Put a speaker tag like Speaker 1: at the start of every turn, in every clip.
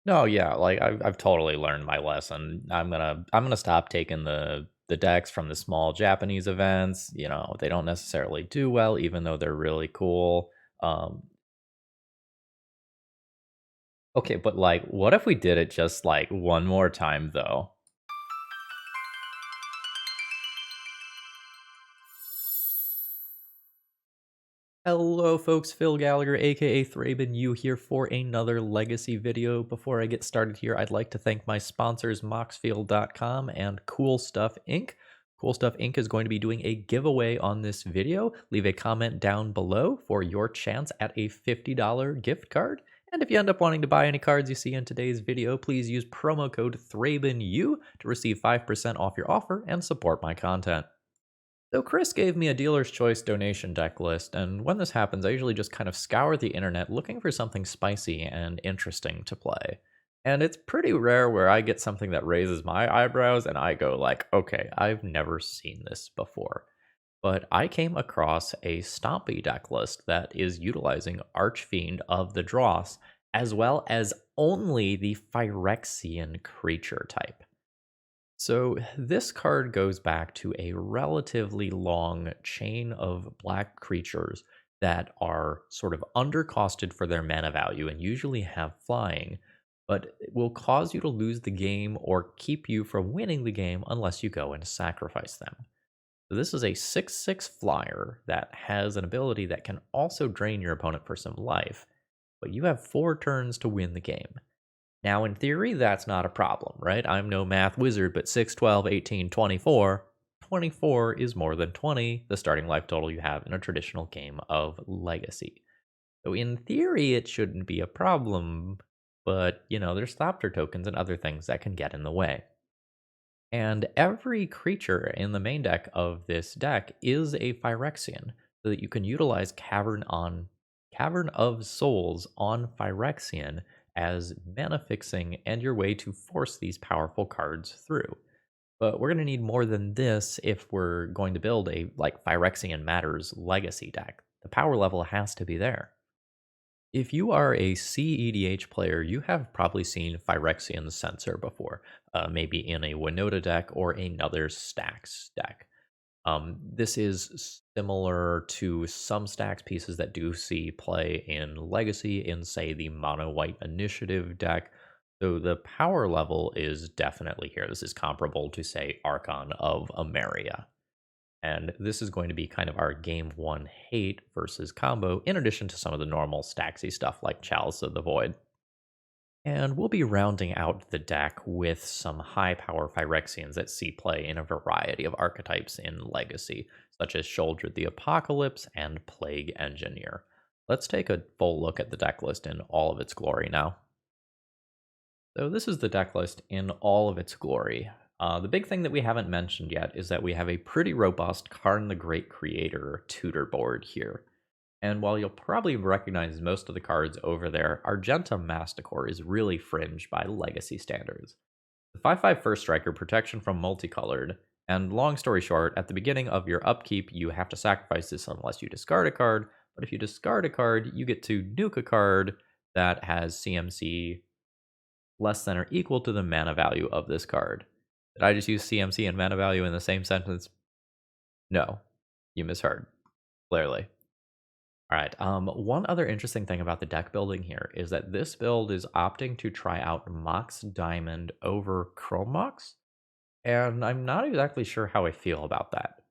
Speaker 1: No, yeah, like I've totally learned my lesson. I'm gonna stop taking the decks from the small Japanese events. You know, they don't necessarily do well, even though they're really cool. Um, okay, but like, what if we did it just like one more time though? Hello folks, Phil Gallagher aka ThrabenU here for another legacy video. Before I get started here, I'd like to thank my sponsors Moxfield.com and Cool Stuff Inc. Cool Stuff Inc. is going to be doing a giveaway on this video. Leave a comment down below for your chance at a $50 gift card. And if you end up wanting to buy any cards you see in today's video, please use promo code ThrabenU to receive 5% off your offer and support my content. So Chris gave me a dealer's choice donation deck list, and when this happens, I usually just kind of scour the internet looking for something spicy and interesting to play. And it's pretty rare where I get something that raises my eyebrows and I go like, okay, I've never seen this before. But I came across a Stompy deck list that is utilizing Archfiend of the Dross, as well as only the Phyrexian creature type. So, this card goes back to a relatively long chain of black creatures that are sort of undercosted for their mana value and usually have flying, but it will cause you to lose the game or keep you from winning the game unless you go and sacrifice them. So, this is a 6/6 flyer that has an ability that can also drain your opponent for some life, but you have 4 turns to win the game. Now, in theory, that's not a problem, right? I'm no math wizard, but 6, 12, 18, 24. 24 is more than 20, the starting life total you have in a traditional game of Legacy. So, in theory, it shouldn't be a problem, but, there's Thopter tokens and other things that can get in the way. And every creature in the main deck of this deck is a Phyrexian, so that you can utilize Cavern of Souls on Phyrexian as mana fixing and your way to force these powerful cards through. But we're going to need more than this if we're going to build a like Phyrexian Matters legacy deck. The power level has to be there. If you are a CEDH player, you have probably seen Phyrexian Censor before, maybe in a Winota deck or another stax deck. This is similar to some stacks pieces that do see play in Legacy in, say, the mono white initiative deck. So the power level is definitely here. This is comparable to, say, Archon of Ameria. And this is going to be kind of our game one hate versus combo, in addition to some of the normal stacksy stuff like Chalice of the Void. And we'll be rounding out the deck with some high power Phyrexians that see play in a variety of archetypes in Legacy, such as Sheoldred the Apocalypse and Plague Engineer. Let's take a full look at the deck list in all of its glory now. So this is the deck list in all of its glory. The big thing that we haven't mentioned yet is that we have a pretty robust Karn the Great Creator tutor board here. And while you'll probably recognize most of the cards over there, Argenta Masticore is really fringe by legacy standards. The 5/5 first striker, protection from multicolored, and long story short, at the beginning of your upkeep, you have to sacrifice this unless you discard a card, but if you discard a card, you get to nuke a card that has CMC less than or equal to the mana value of this card. Did I just use CMC and mana value in the same sentence? No, you misheard, clearly. All right. One other interesting thing about the deck building here is that this build is opting to try out Mox Diamond over Chrome Mox, and I'm not exactly sure how I feel about that.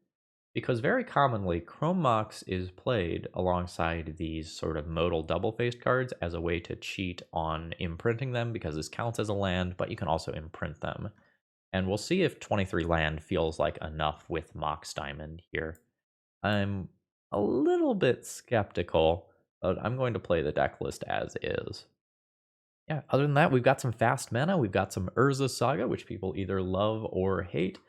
Speaker 1: Because very commonly, Chrome Mox is played alongside these sort of modal double-faced cards as a way to cheat on imprinting them, because this counts as a land, but you can also imprint them. And we'll see if 23 land feels like enough with Mox Diamond here. I'm a little bit skeptical, but I'm going to play the deck list as is. Yeah, other than that, we've got some fast mana. We've got some Urza Saga, which people either love or hate.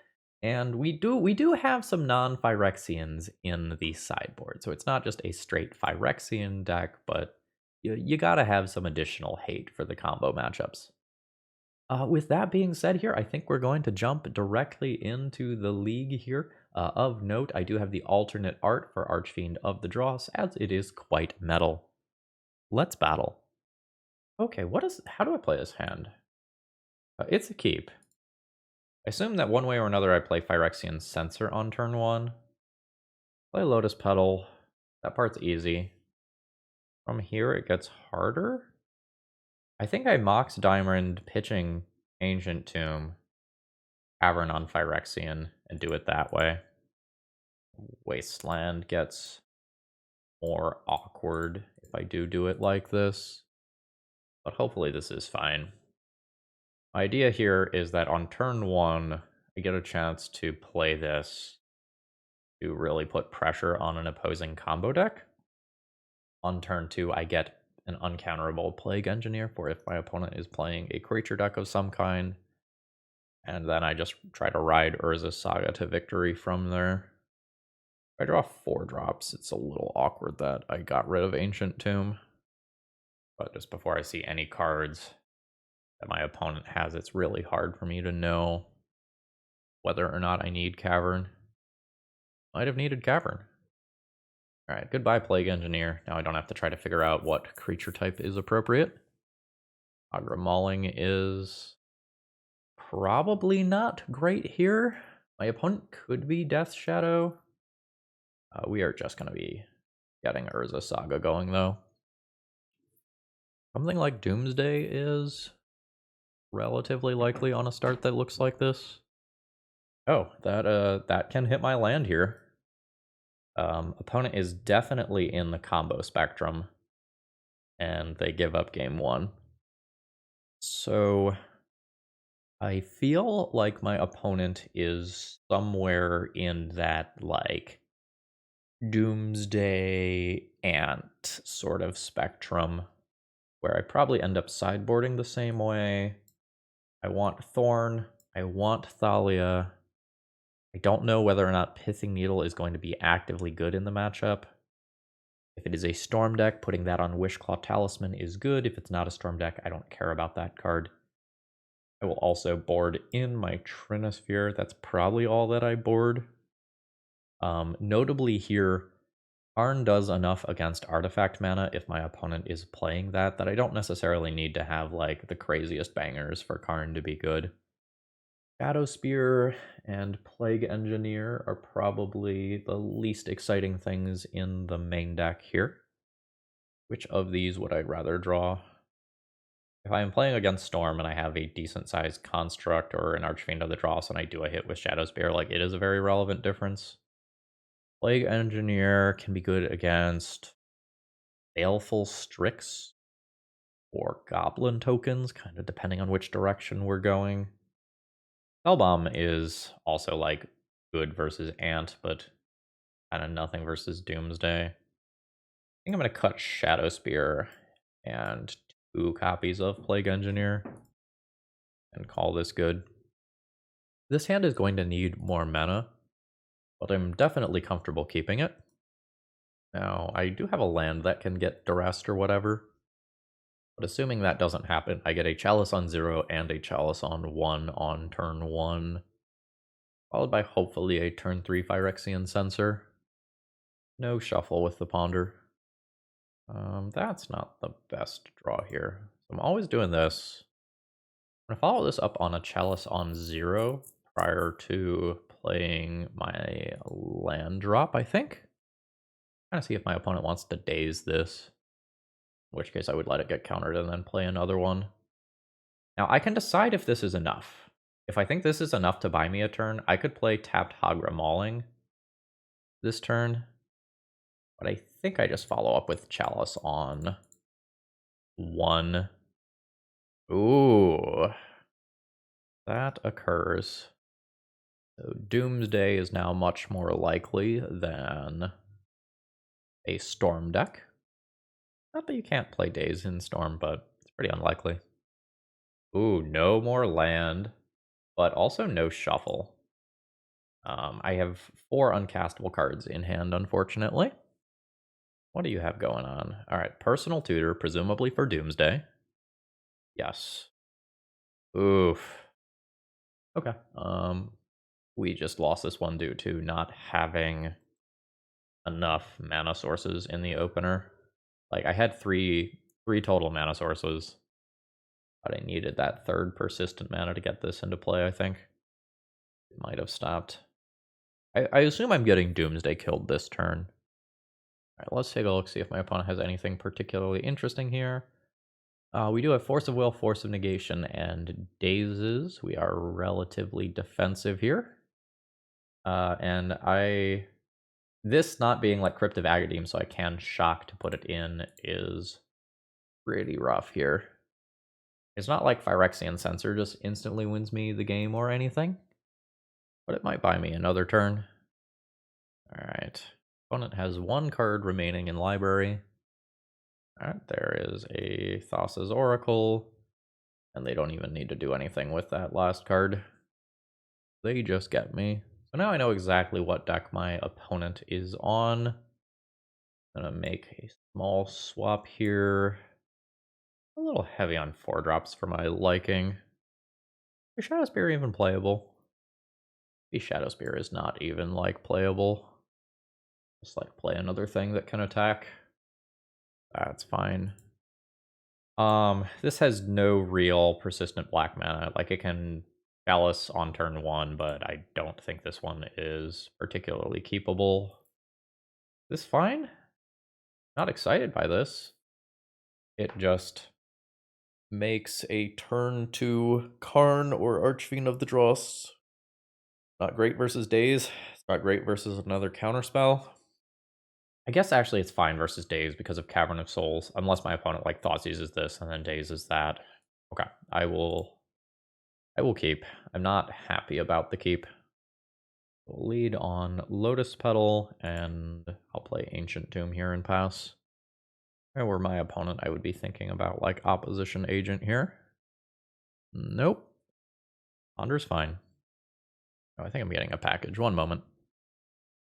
Speaker 1: And we do have some non-Phyrexians in the sideboard. So it's not just a straight Phyrexian deck, but you gotta have some additional hate for the combo matchups. With that being said here, I think we're going to jump directly into the league here. Of note, I do have the alternate art for Archfiend of the Dross, as it is quite metal. Let's battle. Okay, how do I play this hand? It's a keep. I assume that one way or another I play Phyrexian Censor on turn 1. Play Lotus Petal. That part's easy. From here it gets harder? I think I Mox Diamond pitching Ancient Tomb, Cavern on Phyrexian, and do it that way. Wasteland gets more awkward if I do it like this, but hopefully this is fine. My idea here is that on turn 1, I get a chance to play this to really put pressure on an opposing combo deck. On turn 2, I get an uncounterable Plague Engineer for if my opponent is playing a creature deck of some kind. And then I just try to ride Urza's Saga to victory from there. If I draw 4 drops, it's a little awkward that I got rid of Ancient Tomb. But just before I see any cards that my opponent has, it's really hard for me to know whether or not I need Cavern. Might have needed Cavern. Alright, goodbye Plague Engineer. Now I don't have to try to figure out what creature type is appropriate. Agra Mauling is probably not great here. My opponent could be Death Shadow. We are just going to be getting Urza Saga going, though. Something like Doomsday is relatively likely on a start that looks like this. Oh, that can hit my land here. Opponent is definitely in the combo spectrum, and they give up game 1. So I feel like my opponent is somewhere in that, like, Doomsday Ant sort of spectrum, where I probably end up sideboarding the same way. I want Thorn, I want Thalia. I don't know whether or not Pithing Needle is going to be actively good in the matchup. If it is a Storm deck, putting that on Wishclaw Talisman is good. If it's not a Storm deck, I don't care about that card. I will also board in my Trinisphere. That's probably all that I board. Notably here, Karn does enough against artifact mana if my opponent is playing that I don't necessarily need to have like the craziest bangers for Karn to be good. Shadow Spear and Plague Engineer are probably the least exciting things in the main deck here. Which of these would I rather draw? If I am playing against Storm and I have a decent sized construct or an Archfiend of the Dross and I do a hit with Shadow Spear, like, it is a very relevant difference. Plague Engineer can be good against Baleful Strix or Goblin tokens, kind of depending on which direction we're going. Spellbomb is also like good versus Ant, but kind of nothing versus Doomsday. I think I'm going to cut Shadow Spear and 2 copies of Plague Engineer and call this good. This hand is going to need more mana, but I'm definitely comfortable keeping it. Now, I do have a land that can get duressed or whatever, but assuming that doesn't happen, I get a Chalice on 0 and a Chalice on 1 on turn 1, followed by hopefully a turn 3 Phyrexian Censor. No shuffle with the Ponder. That's not the best draw here. So I'm always doing this. I'm going to follow this up on a Chalice on 0 prior to playing my land drop, I think. Kind of see if my opponent wants to daze this, in which case I would let it get countered and then play another one. Now I can decide if this is enough. If I think this is enough to buy me a turn, I could play tapped Hagra Mauling this turn, but I think I just follow up with Chalice on 1. Ooh, that occurs. So Doomsday is now much more likely than a Storm deck. Not that you can't play Daze in Storm, but it's pretty unlikely. Ooh, no more land, but also no shuffle. I have 4 uncastable cards in hand, unfortunately. What do you have going on? All right, Personal Tutor, presumably for Doomsday. Yes. Oof. Okay. We just lost this one due to not having enough mana sources in the opener. Like, I had three total mana sources. But I needed that third persistent mana to get this into play, I think. It might have stopped. I assume I'm getting Doomsday killed this turn. Alright, let's take a look, see if my opponent has anything particularly interesting here. We do have Force of Will, Force of Negation, and Dazes. We are relatively defensive here. And this not being like Crypt of Agadeem, so I can shock to put it in, is pretty rough here. It's not like Phyrexian Censor just instantly wins me the game or anything, but it might buy me another turn. Alright. Opponent has one card remaining in library. Alright, there is a Thassa's Oracle, and they don't even need to do anything with that last card. They just get me. So now I know exactly what deck my opponent is on. I'm gonna make a small swap here. A little heavy on 4-drops for my liking. Is Shadow Spear even playable? The Shadow Spear is not even like playable. Just like play another thing that can attack. That's fine. This has no real persistent black mana. Like it can Chalice on turn 1, but I don't think this one is particularly keepable. This fine? Not excited by this. It just makes a turn to Karn or Archfiend of the Dross. Not great versus Daze. It's not great versus another counterspell. I guess actually it's fine versus Daze because of Cavern of Souls, unless my opponent like thoughts uses this and then Daze is that. Okay, I will keep. I'm not happy about the keep. We'll lead on Lotus Petal, and I'll play Ancient Tomb here and pass. If I were my opponent, I would be thinking about like Opposition Agent here. Nope. Ponder's fine. Oh, I think I'm getting a package. One moment.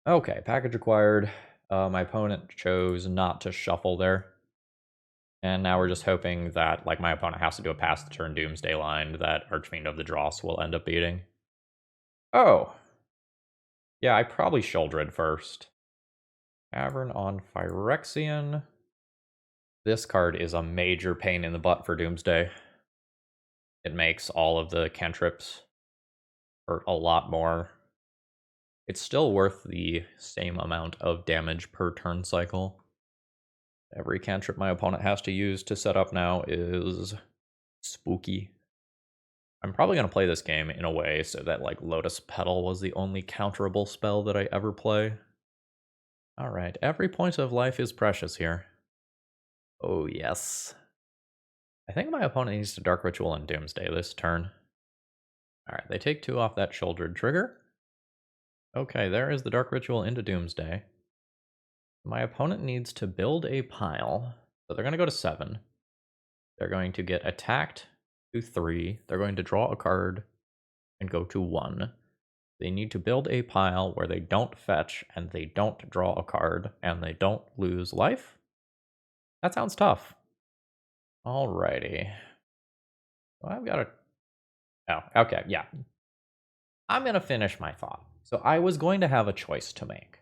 Speaker 1: Okay, package acquired. My opponent chose not to shuffle there. And now we're just hoping that like my opponent has to do a pass the turn Doomsday line that Archfiend of the Dross will end up beating. Oh. Yeah, I probably Sheoldred first. Cavern on Phyrexian. This card is a major pain in the butt for Doomsday. It makes all of the cantrips hurt a lot more. It's still worth the same amount of damage per turn cycle. Every cantrip my opponent has to use to set up now is spooky. I'm probably going to play this game in a way so that like Lotus Petal was the only counterable spell that I ever play. Alright, every point of life is precious here. Oh yes. I think my opponent needs to Dark Ritual and Doomsday this turn. Alright, they take 2 off that Sheoldred trigger. Okay, there is the Dark Ritual into Doomsday. My opponent needs to build a pile. So they're going to go to 7. They're going to get attacked to 3. They're going to draw a card and go to 1. They need to build a pile where they don't fetch and they don't draw a card and they don't lose life. That sounds tough. Alrighty. Well, I've got a... Oh, okay, yeah. I'm going to finish my thought. So I was going to have a choice to make.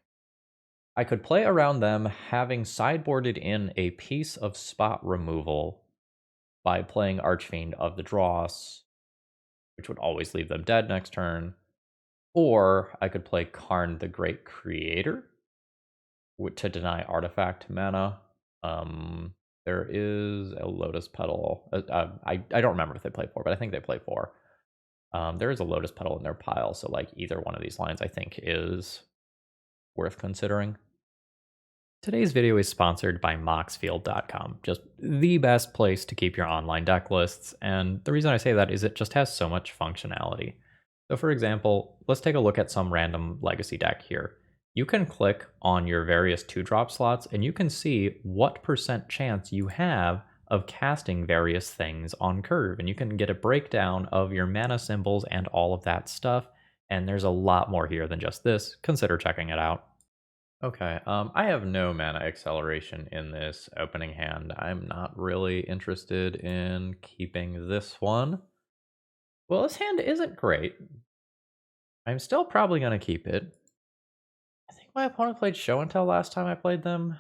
Speaker 1: I could play around them having sideboarded in a piece of spot removal by playing Archfiend of the Dross, which would always leave them dead next turn. Or I could play Karn the Great Creator to deny artifact mana. There is a Lotus Petal. I don't remember if they play 4, but I think they play 4. There is a Lotus Petal in their pile, so like either one of these lines I think is worth considering. Today's video is sponsored by moxfield.com, just the best place to keep your online deck lists, and the reason I say that is it just has so much functionality. So for example, let's take a look at some random legacy deck here. You can click on your various 2-drop slots and you can see what % chance you have of casting various things on curve, and you can get a breakdown of your mana symbols and all of that stuff, and there's a lot more here than just this. Consider checking it out. Okay, I have no mana acceleration in this opening hand. I'm not really interested in keeping this one. Well, this hand isn't great. I'm still probably going to keep it. I think my opponent played Show and Tell last time I played them.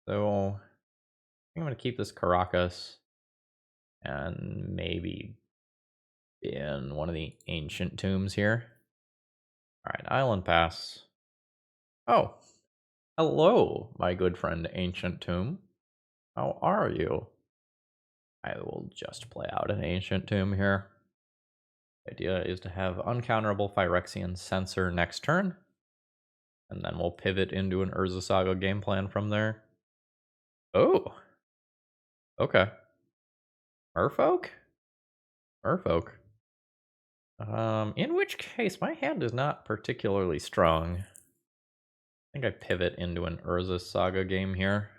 Speaker 1: So I think I'm going to keep this Caracas. And maybe in one of the ancient tombs here. Alright, Island Pass. Oh, hello, my good friend Ancient Tomb. How are you? I will just play out an Ancient Tomb here. The idea is to have uncounterable Phyrexian Censor next turn, and then we'll pivot into an Urza Saga game plan from there. Oh, okay. Merfolk? Merfolk. In which case, my hand is not particularly strong. I think I pivot into an Urza Saga game here.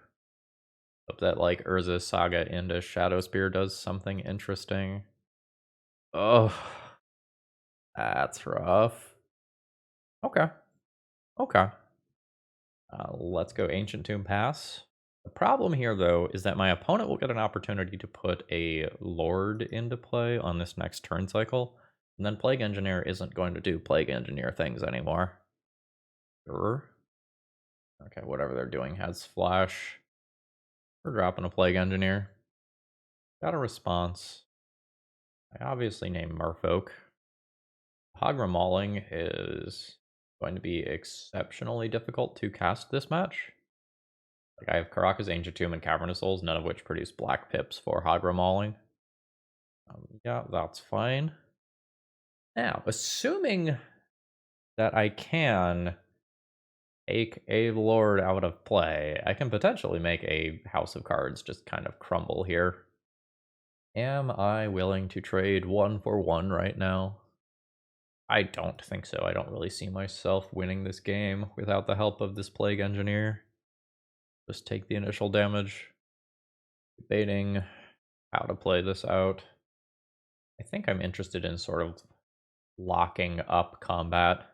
Speaker 1: Hope that, like, Urza Saga into Shadowspear does something interesting. Oh, that's rough. Okay. Okay. Let's go Ancient Tomb Pass. The problem here, though, is that my opponent will get an opportunity to put a Lord into play on this next turn cycle, and then Plague Engineer isn't going to do Plague Engineer things anymore. Sure. Okay, whatever they're doing has Flash. We're dropping a Plague Engineer. Got a response. I obviously named Merfolk. Hagra Mauling is going to be exceptionally difficult to cast this match. Like, I have Karaka's Ancient Tomb and Cavern of Souls, none of which produce black pips for Hagra Mauling. Yeah, that's fine. Now, assuming that I can take a Lord out of play, I can potentially make a House of Cards just kind of crumble here. Am I willing to trade 1 for 1 right now? I don't think so. I don't really see myself winning this game without the help of this Plague Engineer. Just take the initial damage. Debating how to play this out. I think I'm interested in sort of locking up combat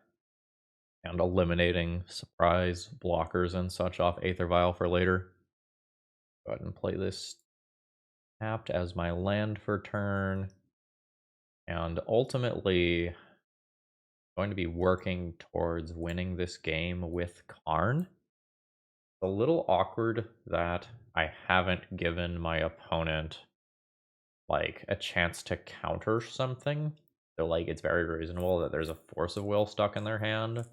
Speaker 1: and eliminating surprise blockers and such off Aether Vial for later. Go ahead and play this tapped as my land for turn. And ultimately, going to be working towards winning this game with Karn. A little awkward that I haven't given my opponent like a chance to counter something. So like it's very reasonable that there's a Force of Will stuck in their hand.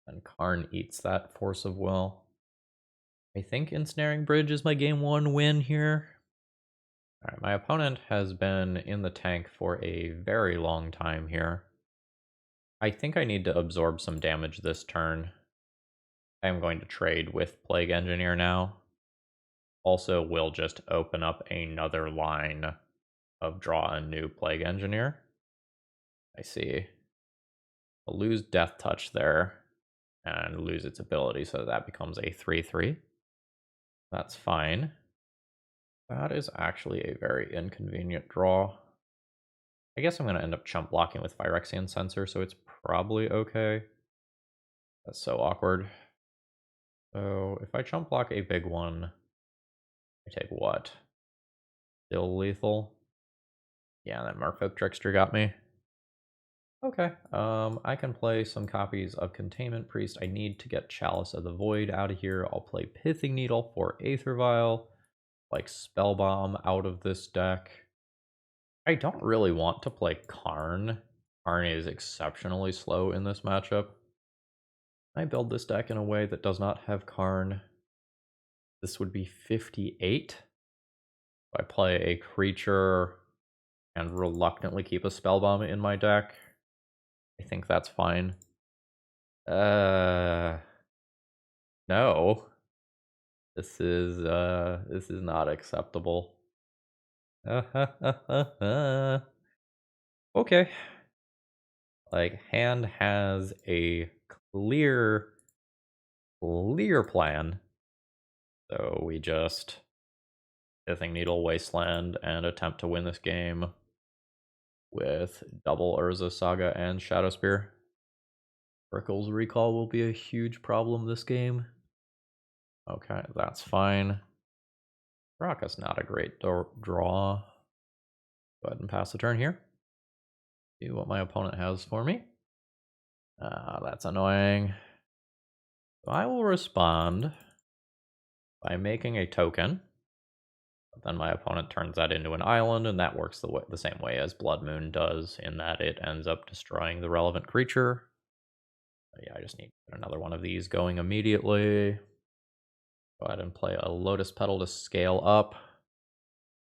Speaker 1: And Karn eats that Force of Will. I think Ensnaring Bridge is my game 1 win here. Alright, my opponent has been in the tank for a very long time here. I think I need to absorb some damage this turn. I am going to trade with Plague Engineer now. Also, will just open up another line of draw a new Plague Engineer. I see. I'll lose Death Touch there and lose its ability, so that becomes a 3/3. That's fine. That is actually a very inconvenient draw. I guess I'm going to end up chump blocking with Phyrexian Censor, so it's probably okay. That's so awkward. So if I chump block a big one, I take what? Still lethal? Yeah, that Merfolk Trickster got me. Okay, I can play some copies of Containment Priest. I need to get Chalice of the Void out of here. I'll play Pithing Needle for Aether Vial, like Spellbomb out of this deck. I don't really want to play Karn. Karn is exceptionally slow in this matchup. I build this deck in a way that does not have Karn. This would be 58. I play a creature and reluctantly keep a Spellbomb in my deck. I think that's fine. No. This is not acceptable. Okay. Like, hand has a clear plan. So we just Pithing Needle, Wasteland, and attempt to win this game with double Urza Saga and Shadowspear. Rickle's Recall will be a huge problem this game. Okay, that's fine. Raka's not a great draw. Go ahead and pass the turn here. See what my opponent has for me. That's annoying. So I will respond by making a token But then my opponent turns that into an island, and that works the same way as Blood Moon does, in that it ends up destroying the relevant creature. So yeah, I just need another one of these going immediately. Go ahead and play a Lotus Petal to scale up.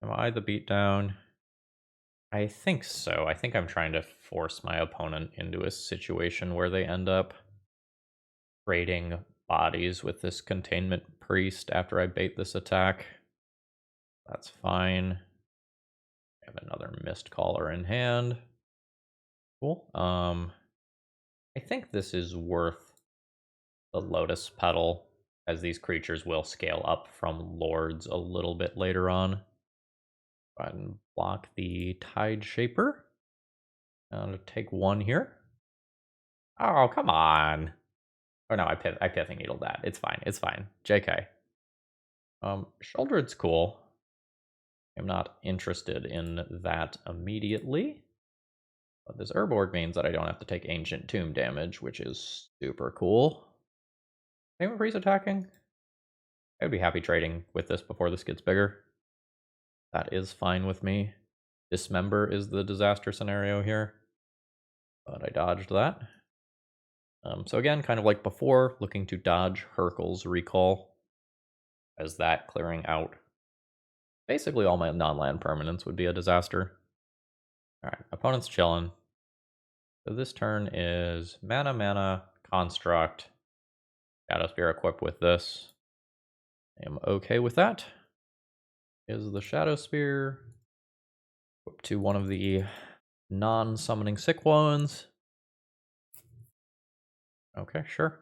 Speaker 1: Am I the beatdown? I think so. I think I'm trying to force my opponent into a situation where they end up trading bodies with this Containment Priest after I bait this attack. That's fine. I have another Mist Caller in hand. Cool. I think this is worth the Lotus Petal, as these creatures will scale up from Lords a little bit later on. Go ahead and block the Tide Shaper. I'm going to take one here. Oh, come on. Oh no, I Pithing Needle that. It's fine. It's fine. JK. Sheoldred's cool. I'm not interested in that immediately. But this Urborg means that I don't have to take Ancient Tomb damage, which is super cool. Payment Priest attacking? I would be happy trading with this before this gets bigger. That is fine with me. Dismember is the disaster scenario here. But I dodged that. So again, kind of like before, looking to dodge Hurkyl's Recall, as that clearing out basically all my non-land permanents would be a disaster. Alright, opponent's chilling. So this turn is mana, construct, Shadowspear equipped with this. I am okay with that. Is the Shadowspear equipped to one of the non-summoning sick ones? Okay, sure.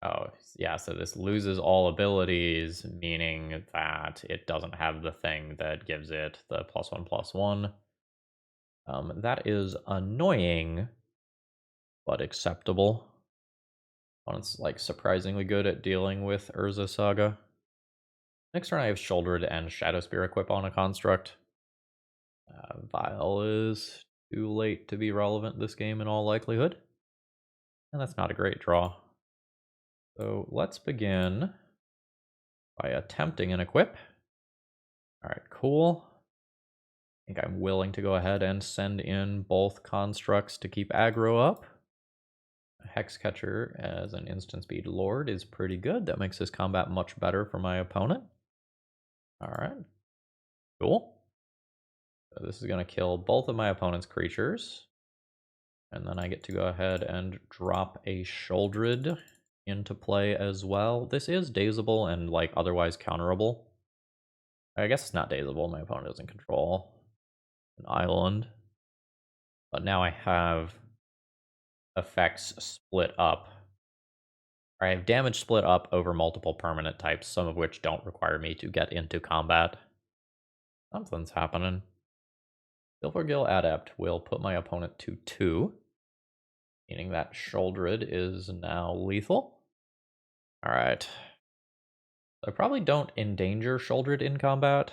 Speaker 1: Oh, yeah, so this loses all abilities, meaning that it doesn't have the thing that gives it the +1/+1. That is annoying, but acceptable. Opponent's like surprisingly good at dealing with Urza Saga. Next turn I have Sheoldred and Shadowspear equip on a construct. Vile is too late to be relevant this game in all likelihood. And that's not a great draw. So let's begin by attempting an equip. Alright, cool. I think I'm willing to go ahead and send in both constructs to keep aggro up. Hexcatcher as an instant speed lord is pretty good. That makes this combat much better for my opponent. Alright, cool. So this is going to kill both of my opponent's creatures. And then I get to go ahead and drop a Sheoldred into play as well. This is dazable and like otherwise counterable. I guess it's not dazable. My opponent doesn't control an island. But now I have effects split up. I have damage split up over multiple permanent types, some of which don't require me to get into combat. Something's happening. Silvergill Adept will put my opponent to 2, meaning that Sheoldred is now lethal. Alright. I probably don't endanger Sheoldred in combat.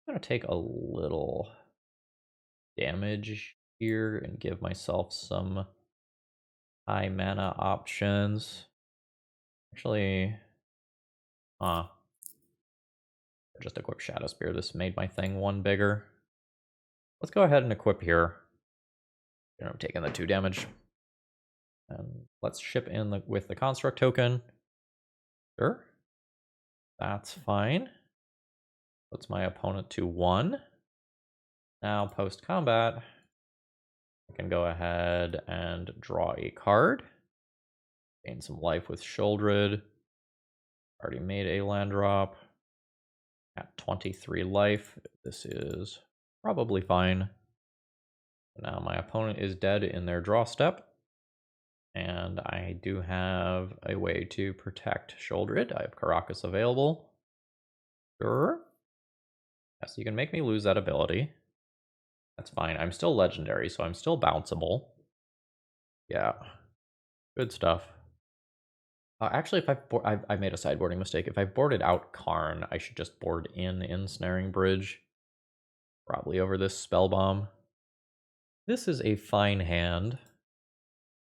Speaker 1: I'm going to take a little damage here and give myself some high mana options. Actually, just equip Shadowspear. This made my thing one bigger. Let's go ahead and equip here. I'm taking the 2 damage. And let's ship in with the construct token. Sure. That's fine. Puts my opponent to 1. Now, post-combat, I can go ahead and draw a card. Gain some life with Sheoldred. Already made a land drop. At 23 life, this is probably fine. Now my opponent is dead in their draw step. And I do have a way to protect Sheoldred. I have Karakas available. Sure. Yes, you can make me lose that ability. That's fine. I'm still legendary, so I'm still bounceable. Yeah. Good stuff. Actually, if I made a sideboarding mistake. If I boarded out Karn, I should just board in Ensnaring Bridge. Probably over this Spell Bomb. This is a fine hand.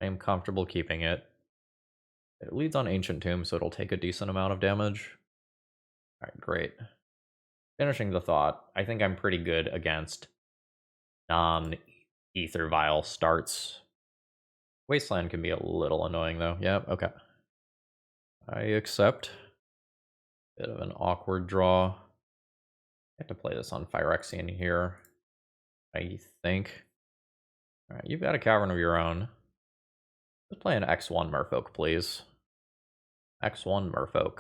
Speaker 1: I am comfortable keeping it. It leads on Ancient Tomb, so it'll take a decent amount of damage. Alright, great. finishing the thought, I think I'm pretty good against non-Ether Vial starts. Wasteland can be a little annoying, though. Yep, okay. I accept. Bit of an awkward draw. I have to play this on Phyrexian here, I think. Alright, you've got a Cavern of your own. Let's play an X1 Merfolk, please. X1 Merfolk.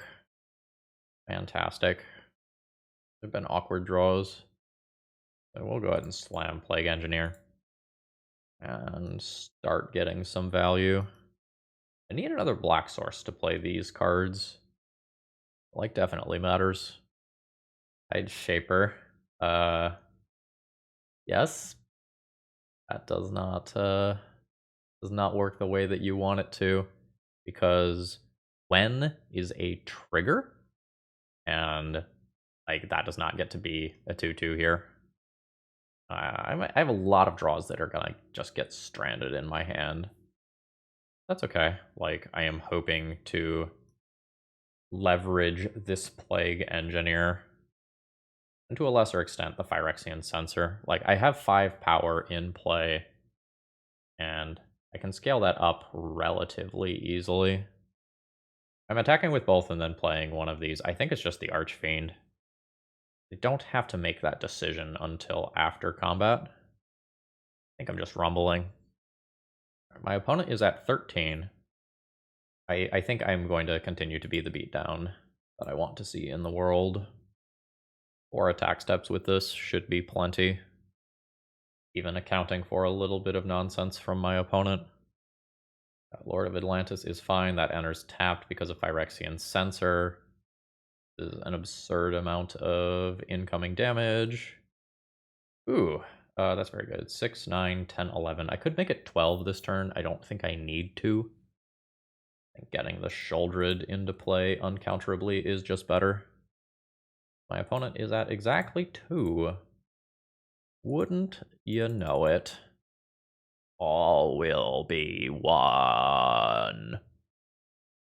Speaker 1: Fantastic. They've been awkward draws. So we'll go ahead and slam Plague Engineer. And start getting some value. I need another black source to play these cards. Like, definitely matters. Tide Shaper. Yes. That does not work the way that you want it to. Because when is a trigger. And like that does not get to be a 2/2 here. I have a lot of draws that are gonna just get stranded in my hand. That's okay. Like, I am hoping to leverage this Plague Engineer, and to a lesser extent, the Phyrexian Censor. Like, I have 5 power in play, and I can scale that up relatively easily. I'm attacking with both and then playing one of these. I think it's just the Archfiend. I don't have to make that decision until after combat. I think I'm just rumbling. My opponent is at 13. I think I'm going to continue to be the beatdown that I want to see in the world. 4 attack steps with this should be plenty. Even accounting for a little bit of nonsense from my opponent. Lord of Atlantis is fine. That enters tapped because of Phyrexian Censor. This is an absurd amount of incoming damage. Ooh, that's very good. 6, 9, 10, 11. I could make it 12 this turn. I don't think I need to. I think getting the Sheoldred into play uncounterably is just better. My opponent is at exactly 2. Wouldn't you know it? All will be one.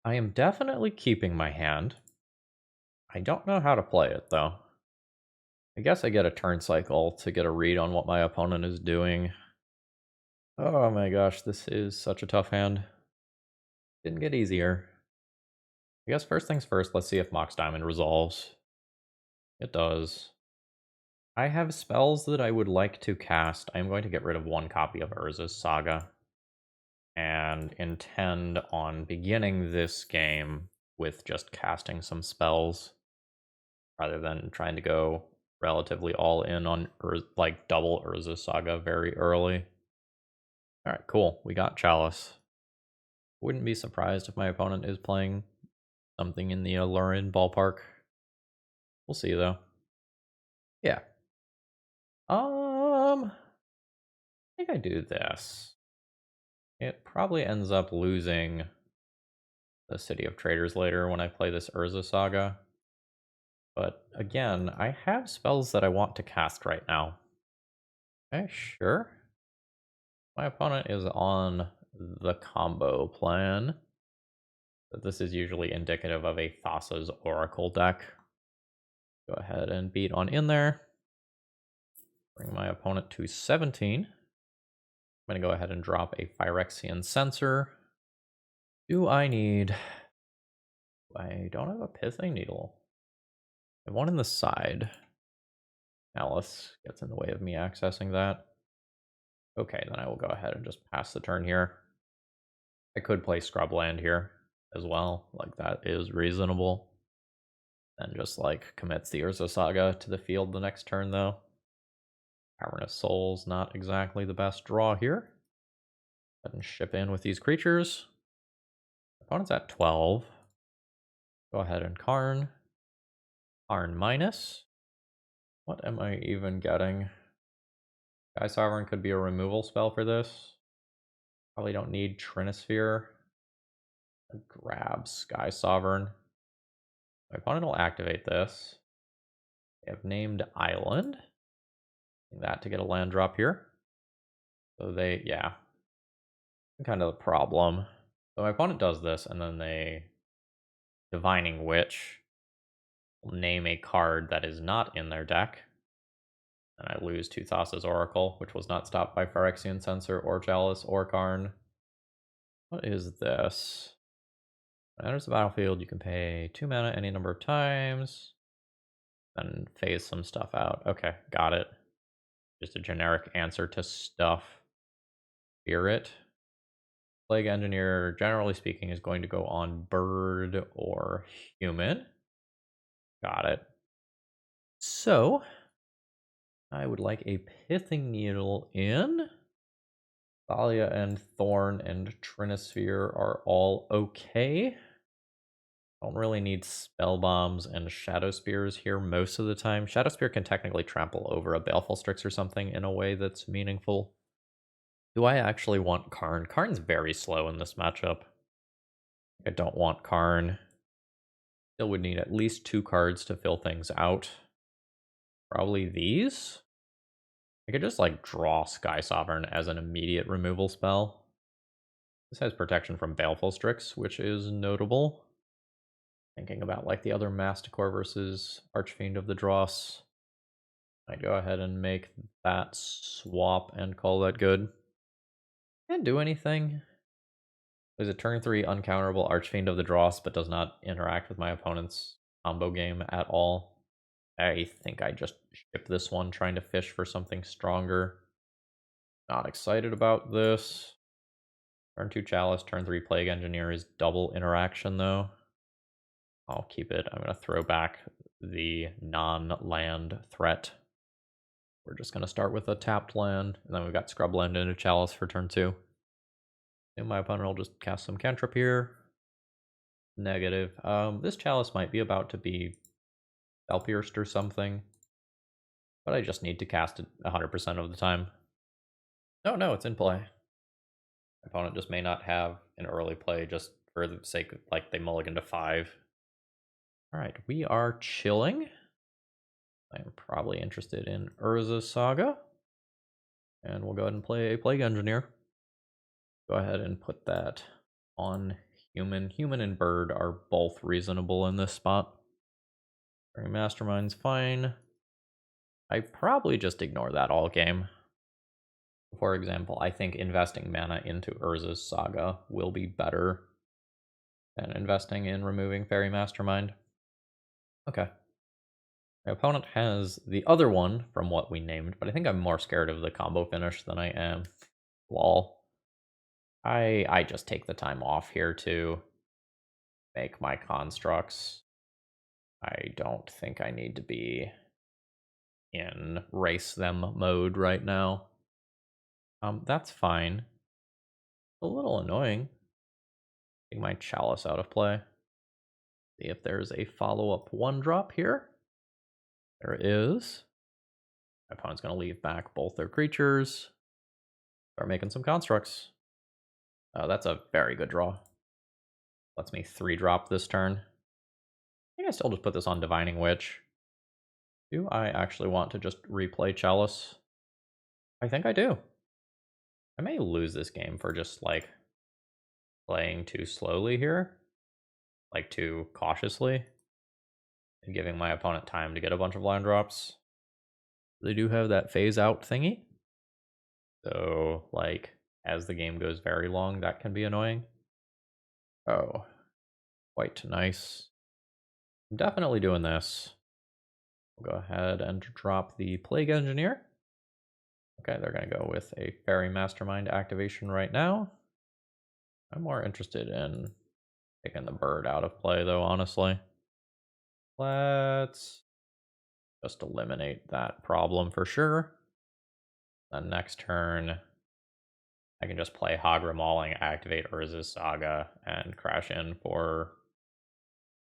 Speaker 1: I am definitely keeping my hand. I don't know how to play it, though. I guess I get a turn cycle to get a read on what my opponent is doing. Oh my gosh, this is such a tough hand. Didn't get easier. I guess first things first, let's see if Mox Diamond resolves. It does. I have spells that I would like to cast. I'm going to get rid of 1 copy of Urza's Saga. And intend on beginning this game with just casting some spells. Rather than trying to go relatively all in on like double Urza's Saga very early. Alright, cool. We got Chalice. Wouldn't be surprised if my opponent is playing something in the Alurin ballpark. We'll see, though. Yeah. I think I do this. It probably ends up losing the City of Traders later when I play this Urza Saga. But again, I have spells that I want to cast right now. Okay, sure. My opponent is on the combo plan. But this is usually indicative of a Thassa's Oracle deck. Go ahead and beat on in there. Bring my opponent to 17. I'm going to go ahead and drop a Phyrexian Censor. Do I need... I don't have a Pithing Needle. I have one in the side. Chalice gets in the way of me accessing that. Okay, then I will go ahead and just pass the turn here. I could play Scrubland here as well. Like, that is reasonable. And just, like, commits the Urza Saga to the field the next turn, though. Cavern of Souls, not exactly the best draw here. Go ahead and ship in with these creatures. Opponent's at 12. Go ahead and Karn. Karn minus. What am I even getting? Sky Sovereign could be a removal spell for this. Probably don't need Trinisphere. Grab Sky Sovereign. My opponent will activate this. They have named Island. That to get a land drop here. So they, yeah. Kind of the problem. So my opponent does this, and then they Divining Witch. name a card that is not in their deck. And I lose to Thassa's Oracle, which was not stopped by Phyrexian Censor or Chalice or Karn. What is this? When it enters the battlefield, you can pay 2 mana any number of times. Then phase some stuff out. Okay, got it. Just a generic answer to stuff. Spirit. Plague Engineer, generally speaking, is going to go on bird or human. Got it. So, I would like a Pithing Needle in. Thalia and Thorn and Trinisphere are all okay. Don't really need Spell Bombs and Shadow Spears here most of the time. Shadow Spear can technically trample over a Baleful Strix or something in a way that's meaningful. Do I actually want Karn? Karn's very slow in this matchup. I don't want Karn. Still would need at least 2 cards to fill things out. Probably these? I could just like draw Sky Sovereign as an immediate removal spell. This has protection from Baleful Strix, which is notable. Thinking about like the other Masticore versus Archfiend of the Dross. I go ahead and make that swap and call that good. Can't do anything. There's a turn 3 uncounterable Archfiend of the Dross, but does not interact with my opponent's combo game at all. I think I just ship this one, trying to fish for something stronger. Not excited about this. Turn 2 Chalice, turn 3 Plague Engineer is double interaction though. I'll keep it. I'm going to throw back the non-land threat. We're just going to start with a tapped land, and then we've got Scrubland into Chalice for turn 2. And my opponent will just cast some cantrip here. Negative. This Chalice might be about to be Spell-pierced or something, but I just need to cast it 100% of the time. Oh no, it's in play. My opponent just may not have an early play just for the sake of, like, they mulligan to 5. Alright, we are chilling. I'm probably interested in Urza's Saga. And we'll go ahead and play a Plague Engineer. Go ahead and put that on human. Human and bird are both reasonable in this spot. Mastermind's fine. I probably just ignore that all game. For example, I think investing mana into Urza's Saga will be better than investing in removing Fairy Mastermind. Okay. My opponent has the other one from what we named, but I think I'm more scared of the combo finish than I am. Lol. I just take the time off here to make my constructs. I don't think I need to be in race them mode right now. That's fine. A little annoying. Take my Chalice out of play. See if there's a follow-up 1-drop here. There is. My opponent's going to leave back both their creatures. Start making some constructs. That's a very good draw. Lets me 3-drop this turn. I think I still just put this on Divining Witch. Do I actually want to just replay Chalice? I think I do. I may lose this game for just, like, playing too slowly here. Like, too cautiously. And giving my opponent time to get a bunch of line drops. They do have that phase out thingy. So, like, as the game goes very long, that can be annoying. Oh, quite nice. I'm definitely doing this. We'll go ahead and drop the Plague Engineer. Okay, they're going to go with a Fairy Mastermind activation right now. I'm more interested in taking the bird out of play, though, honestly. Let's just eliminate that problem for sure. Then next turn, I can just play Hagra Mauling, activate Urza's Saga, and crash in for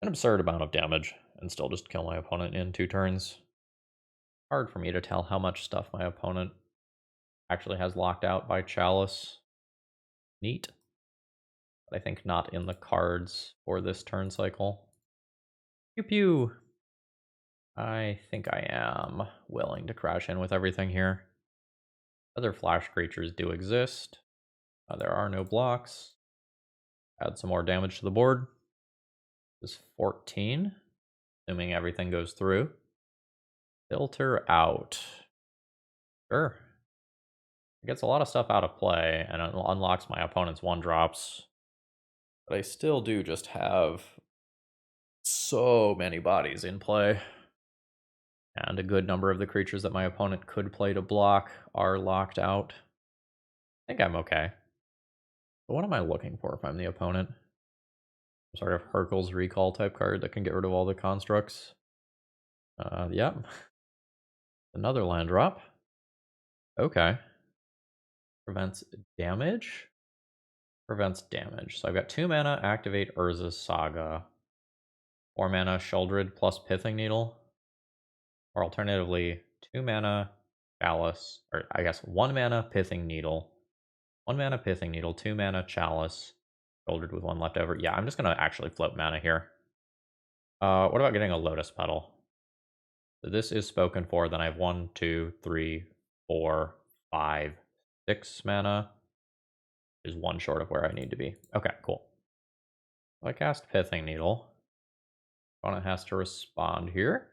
Speaker 1: an absurd amount of damage, and still just kill my opponent in 2 turns. Hard for me to tell how much stuff my opponent actually has locked out by Chalice. Neat. But I think not in the cards for this turn cycle. Pew pew! I think I am willing to crash in with everything here. Other flash creatures do exist. There are no blocks. Add some more damage to the board. This is 14. assuming everything goes through. Filter out. Sure. It gets a lot of stuff out of play, and it unlocks my opponent's 1-drops. But I still do just have so many bodies in play. And a good number of the creatures that my opponent could play to block are locked out. I think I'm okay. But what am I looking for if I'm the opponent? Some sort of Hercule's Recall type card that can get rid of all the constructs. Yep. Another land drop. Okay. Prevents damage? Prevents damage. So I've got 2 mana, activate Urza's Saga. 4 mana, Sheoldred plus Pithing Needle. Or alternatively, 2 mana, Chalice. Or I guess 1 mana, Pithing Needle. 1 mana, Pithing Needle. 2 mana, Chalice. Sheoldred with 1 left over. Yeah, I'm just going to actually float mana here. What about getting a Lotus Petal? So this is spoken for. Then I have 1, 2, 3, 4, 5, 6 mana. Is 1 short of where I need to be. Okay, cool. So I cast Pithing Needle. Opponent has to respond here.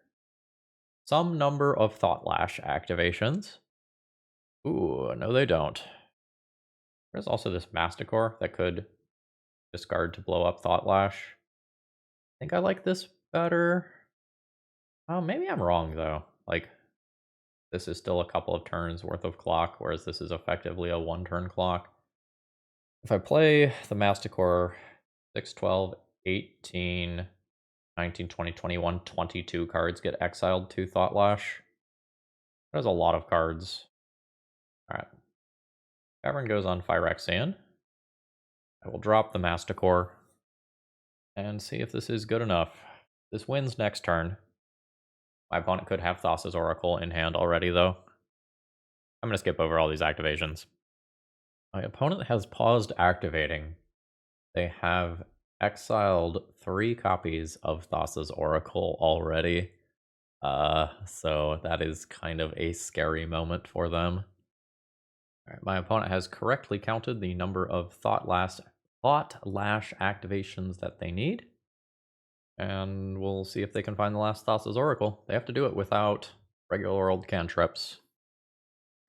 Speaker 1: Some number of Thought Lash activations. Ooh, no they don't. There's also this Masticore that could discard to blow up Thought Lash. I think I like this better. Oh, maybe I'm wrong though. Like, this is still a couple of turns worth of clock, whereas this is effectively a 1-turn clock. If I play the Masticore, 6, 12, 18, 19, 20, 21, 22 cards get exiled to Thought Lash. There's a lot of cards. Alright. Cavern goes on Phyrexian. I will drop the Masticore and see if this is good enough. This wins next turn. My opponent could have Thassa's Oracle in hand already, though. I'm going to skip over all these activations. My opponent has paused activating. They have exiled 3 copies of Thassa's Oracle already. So that is kind of a scary moment for them. Alright, my opponent has correctly counted the number of Thought Lash activations that they need. And we'll see if they can find the last Thassa's Oracle. They have to do it without regular old cantrips.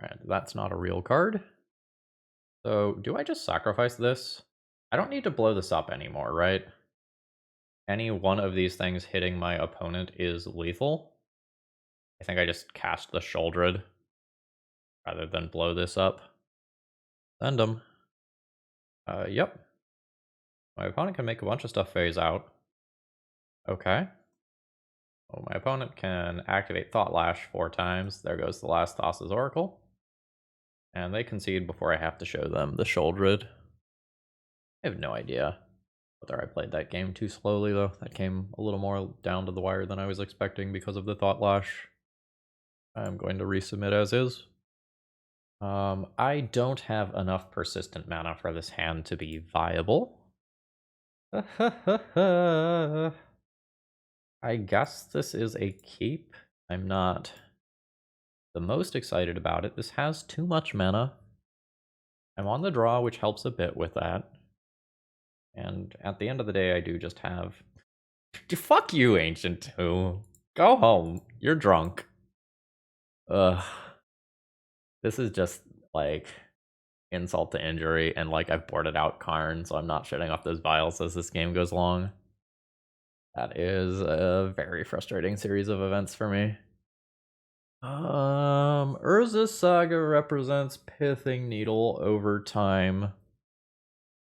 Speaker 1: Alright, that's not a real card. So, do I just sacrifice this? I don't need to blow this up anymore, right? Any one of these things hitting my opponent is lethal. I think I just cast the Sheoldred rather than blow this up. Send them. Yep. My opponent can make a bunch of stuff phase out. Okay. Well, my opponent can activate Thought Lash 4 times. There goes the last Thassa's Oracle. And they concede before I have to show them the Sheoldred. I have no idea whether I played that game too slowly, though. That came a little more down to the wire than I was expecting because of the Thought Lash. I'm going to resubmit as is. I don't have enough persistent mana for this hand to be viable. I guess this is a keep. I'm not the most excited about it. This has too much mana. I'm on the draw, which helps a bit with that. And at the end of the day, I do just have... Fuck you, Ancient 2. Go home. You're drunk. Ugh. This is just, like, insult to injury, and, like, I've boarded out Karn, so I'm not shutting off those vials as this game goes along. That is a very frustrating series of events for me. Urza's Saga represents Pithing Needle over time.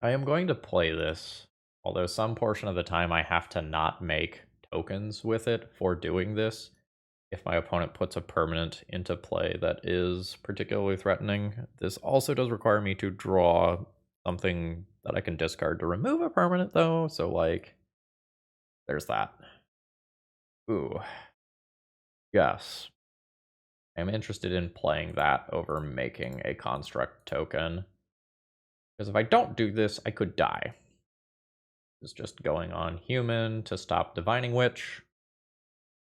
Speaker 1: I am going to play this, although some portion of the time I have to not make tokens with it for doing this. If my opponent puts a permanent into play that is particularly threatening. This also does require me to draw something that I can discard to remove a permanent, though, so, like, there's that. Ooh. Yes. I'm interested in playing that over making a construct token. Because if I don't do this, I could die. It's just going on human to stop Divining Witch.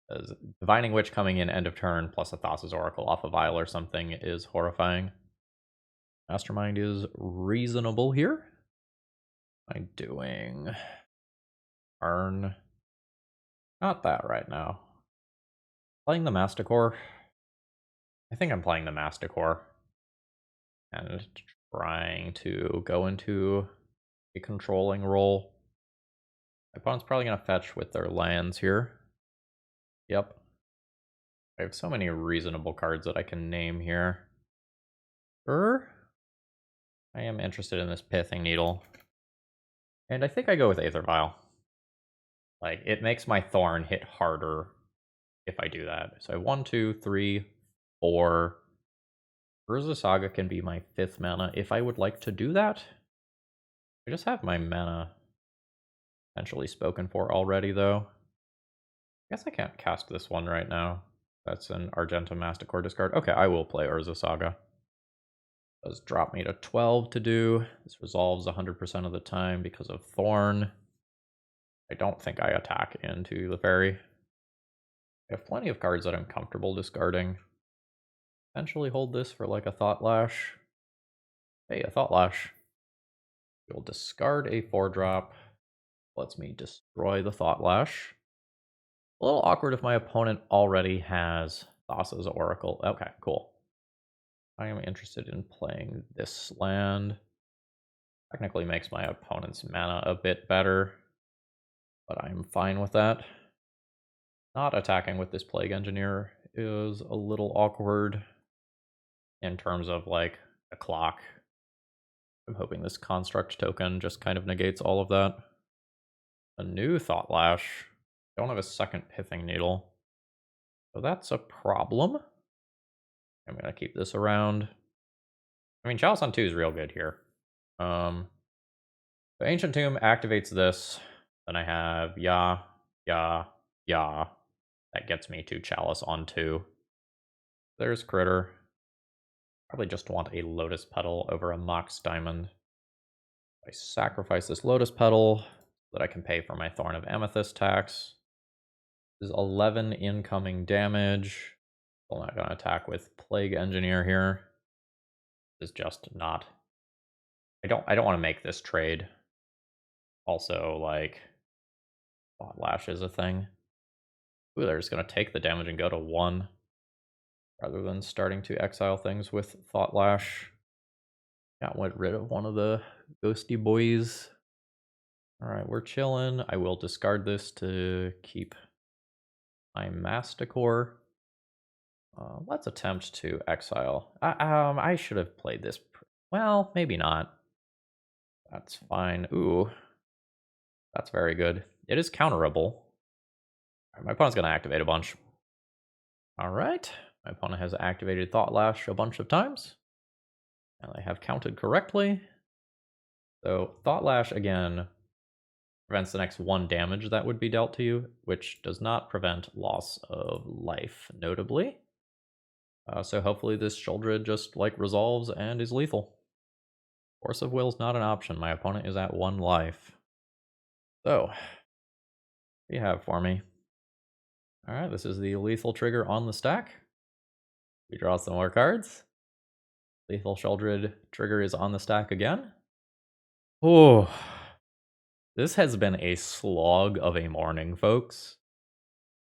Speaker 1: As Divining Witch coming in end of turn plus a Thassa's Oracle off a vial or something is horrifying. Mastermind is reasonable here. Am I doing Karn? Not that right now. Playing the Masticore. I think I'm playing the Masticore. And trying to go into a controlling role. My opponent's probably going to fetch with their lands here. Yep. I have so many reasonable cards that I can name here. I am interested in this Pithing Needle. And I think I go with Aether Vial. Like, it makes my Thorn hit harder if I do that. So I have 1, 2, 3, 4. Urza Saga can be my 5th mana if I would like to do that. I just have my mana potentially spoken for already, though. I guess I can't cast this one right now. That's an Argentum Masticore discard. Okay, I will play Urza Saga. Does drop me to 12 to do. This resolves 100% of the time because of Thorn. I don't think I attack into the fairy. I have plenty of cards that I'm comfortable discarding. Potentially hold this for like a Thought Lash. Hey, a Thought Lash. You'll discard a 4-drop. Lets me destroy the Thought Lash. A little awkward if my opponent already has Thassa's Oracle. Okay, cool. I am interested in playing this land. Technically makes my opponent's mana a bit better, but I'm fine with that. Not attacking with this Plague Engineer is a little awkward in terms of like a clock. I'm hoping this Construct token just kind of negates all of that. A new Thought Lash. Don't have a second Pithing Needle, so that's a problem. I'm going to keep this around. I mean, Chalice on 2 is real good here. The Ancient Tomb activates this. Then I have Ya. That gets me to Chalice on 2. There's Critter. Probably just want a Lotus Petal over a Mox Diamond. I sacrifice this Lotus Petal so that I can pay for my Thorn of Amethyst tax. This is 11 incoming damage. Still not going to attack with Plague Engineer here. This is just not. I don't want to make this trade. Also, like, Thought Lash is a thing. Ooh, they're just going to take the damage and go to 1. Rather than starting to exile things with Thought Lash. Got rid of one of the ghosty boys. Alright, we're chilling. I will discard this to keep my Masticore. Let's attempt to exile. I should have played this. Well, maybe not. That's fine. Ooh. That's very good. It is counterable. My opponent's going to activate a bunch. Alright. My opponent has activated Thought Lash a bunch of times. And I have counted correctly. So Thought Lash, again, prevents the next 1 damage that would be dealt to you, which does not prevent loss of life, notably. So hopefully this Sheoldred just, like, resolves and is lethal. Force of Will is not an option. My opponent is at 1 life. So, what do you have for me? Alright, this is the lethal trigger on the stack. We draw some more cards. Lethal Sheoldred trigger is on the stack again. Oh, this has been a slog of a morning, folks.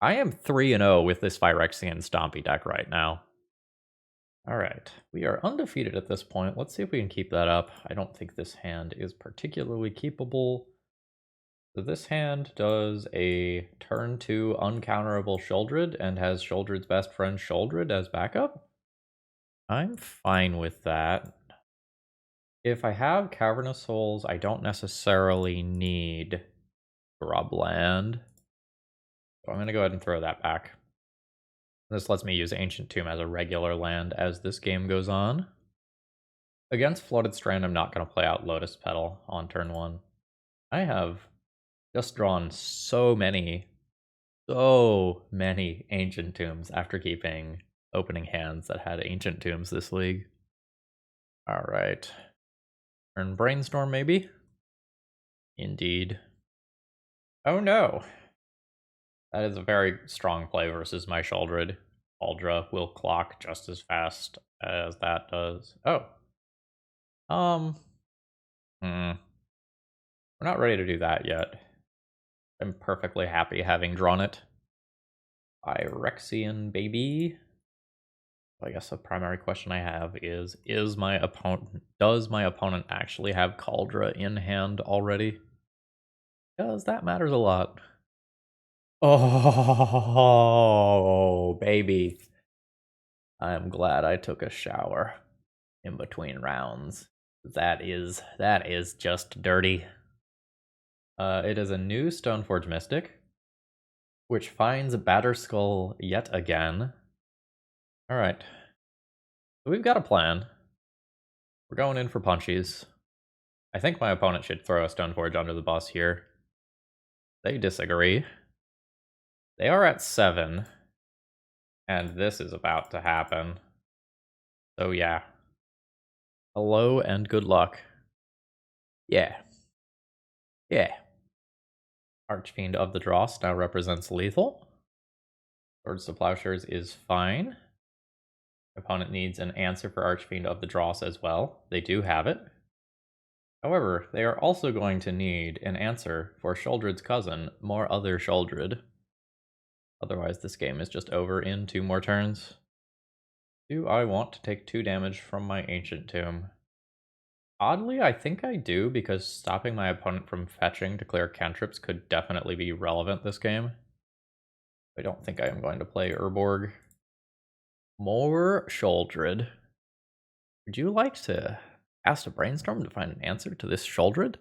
Speaker 1: I am 3-0 with this Phyrexian Stompy deck right now. Alright, we are undefeated at this point. Let's see if we can keep that up. I don't think this hand is particularly keepable. So this hand does a turn 2 uncounterable Sheoldred and has Sheoldred's best friend Sheoldred as backup. I'm fine with that. If I have Cavern of Souls, I don't necessarily need Grubland. So I'm going to go ahead and throw that back. This lets me use Ancient Tomb as a regular land as this game goes on. Against Flooded Strand, I'm not going to play out Lotus Petal on turn 1. I have just drawn so many Ancient Tombs after keeping opening hands that had Ancient Tombs this league. Alright. Turn Brainstorm, maybe? Indeed. Oh no! That is a very strong play versus my Sheoldred. Aldra will clock just as fast as that does. Oh. We're not ready to do that yet. I'm perfectly happy having drawn it. Phyrexian, baby. I guess the primary question I have is does my opponent actually have Caldra in hand already? Because that matters a lot. Oh, baby. I'm glad I took a shower in between rounds. That is just dirty. It is a new Stoneforge Mystic, which finds Batterskull yet again. Alright. We've got a plan. We're going in for punchies. I think my opponent should throw a Stoneforge under the bus here. They disagree. They are at 7. And this is about to happen. So yeah. Hello and good luck. Yeah. Yeah. Archfiend of the Dross now represents lethal. Swords to Plowshares is fine. Opponent needs an answer for Archfiend of the Dross as well. They do have it. However, they are also going to need an answer for Sheoldred's cousin, more other Sheoldred. Otherwise, this game is just over in 2 more turns. Do I want to take 2 damage from my Ancient Tomb? Oddly, I think I do, because stopping my opponent from fetching to clear cantrips could definitely be relevant this game. I don't think I am going to play Urborg. More Sheoldred. Would you like to cast a Brainstorm to find an answer to this Sheoldred?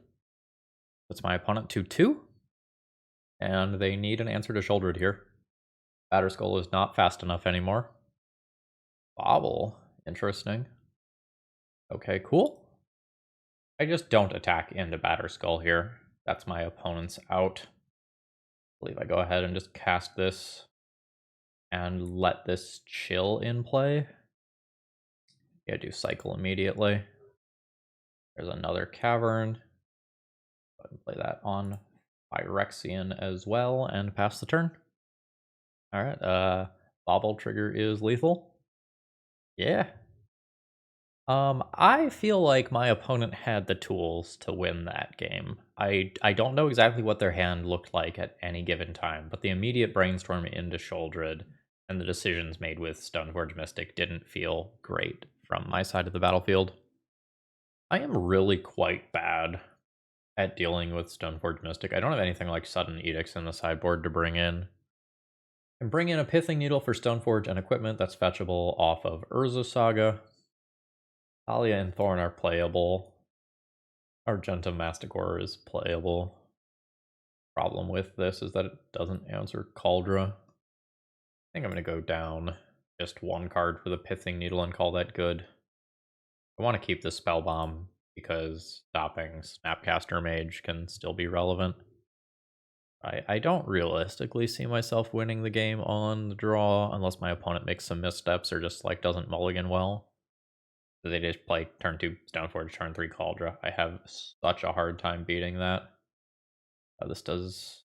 Speaker 1: Puts my opponent to 2. And they need an answer to Sheoldred here. Batterskull is not fast enough anymore. Bobble. Interesting. Okay, cool. I just don't attack into Batterskull here. That's my opponent's out. I believe I go ahead and just cast this and let this chill in play. Yeah, do cycle immediately. There's another Cavern. Go ahead and play that on Phyrexian as well and pass the turn. Alright, Bobble trigger is lethal. Yeah. I feel like my opponent had the tools to win that game. I don't know exactly what their hand looked like at any given time, but the immediate brainstorm into Sheoldred and the decisions made with Stoneforge Mystic didn't feel great from my side of the battlefield. I am really quite bad at dealing with Stoneforge Mystic. I don't have anything like Sudden Edicts in the sideboard to bring in. I can bring in a Pithing Needle for Stoneforge and equipment that's fetchable off of Urza Saga. Talia and Thorn are playable. Argentum Masticore is playable. Problem with this is that it doesn't answer Caldra. I think I'm going to go down just 1 card for the Pithing Needle and call that good. I want to keep the Spell Bomb because stopping Snapcaster Mage can still be relevant. I don't realistically see myself winning the game on the draw unless my opponent makes some missteps or just like doesn't mulligan well. So they just play turn 2 Stoneforge, turn 3 Caldra. I have such a hard time beating that. This does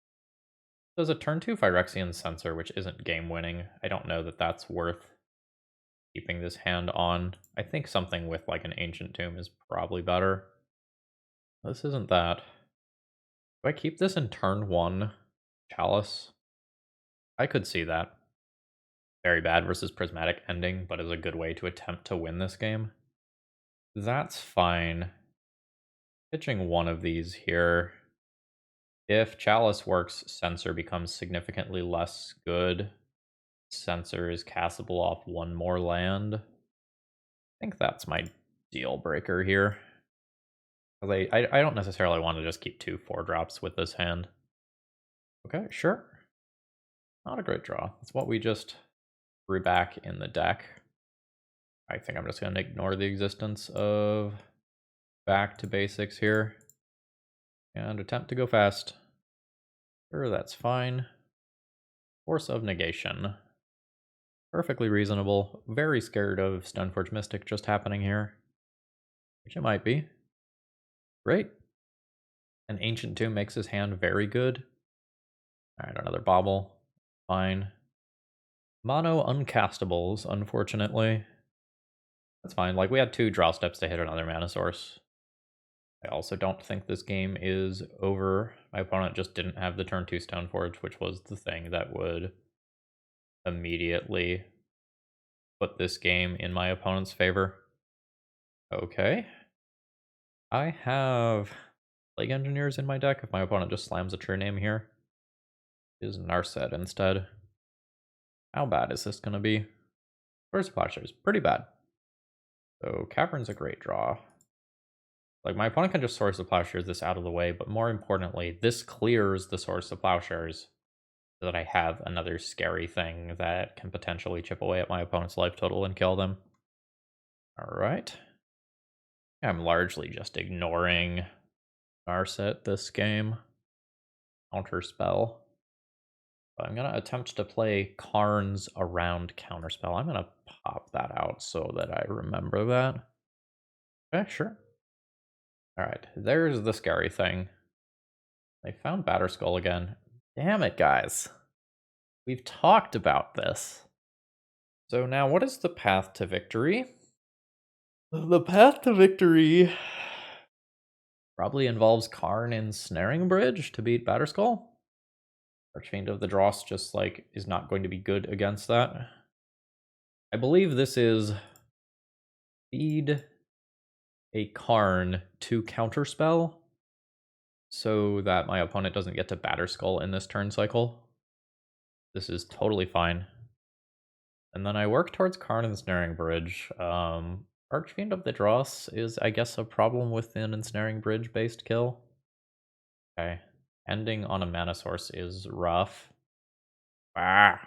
Speaker 1: a turn 2 Phyrexian Censor, which isn't game winning. I don't know that that's worth keeping this hand on. I think something with like an Ancient Tomb is probably better. This isn't that. Do I keep this in turn 1 Chalice? I could see that. Very bad versus Prismatic Ending, but is a good way to attempt to win this game. That's fine. Pitching one of these here. If Chalice works, Censor becomes significantly less good. Censor is castable off 1 more land. I think that's my deal breaker here. I don't necessarily want to just keep 2 4-drops with this hand. Okay, sure. Not a great draw. That's what we just threw back in the deck. I think I'm just going to ignore the existence of back to basics here. And attempt to go fast. Sure, that's fine. Force of Negation. Perfectly reasonable. Very scared of Stoneforge Mystic just happening here. Which it might be. Great. An Ancient Tomb makes his hand very good. Alright, another Bobble. Fine. Mono uncastables, unfortunately. That's fine. Like, we had 2 draw steps to hit another mana source. I also don't think this game is over. My opponent just didn't have the turn 2 Stoneforge, which was the thing that would immediately put this game in my opponent's favor. Okay. I have Plague Engineers in my deck if my opponent just slams a True Name here. Is Narset instead. How bad is this going to be? First Plowshares, pretty bad. So Cavern's a great draw. Like, my opponent can just Source of Plowshares this out of the way, but more importantly, this clears the Source of Plowshares so that I have another scary thing that can potentially chip away at my opponent's life total and kill them. Alright. I'm largely just ignoring Narset this game. Counterspell. I'm going to attempt to play Karn's around Counterspell. I'm going to pop that out so that I remember that. Okay, sure. Alright, there's the scary thing. I found Batterskull again. Damn it, guys. We've talked about this. So now what is the path to victory? The path to victory probably involves Karn and Snaring Bridge to beat Batterskull. Archfiend of the Dross just, like, is not going to be good against that. I believe this is feed a Karn to counterspell so that my opponent doesn't get to Batterskull in this turn cycle. This is totally fine. And then I work towards Karn and Snaring Bridge. Archfiend of the Dross is, I guess, a problem with an Ensnaring Bridge based kill. Okay. Ending on a mana source is rough. Ah!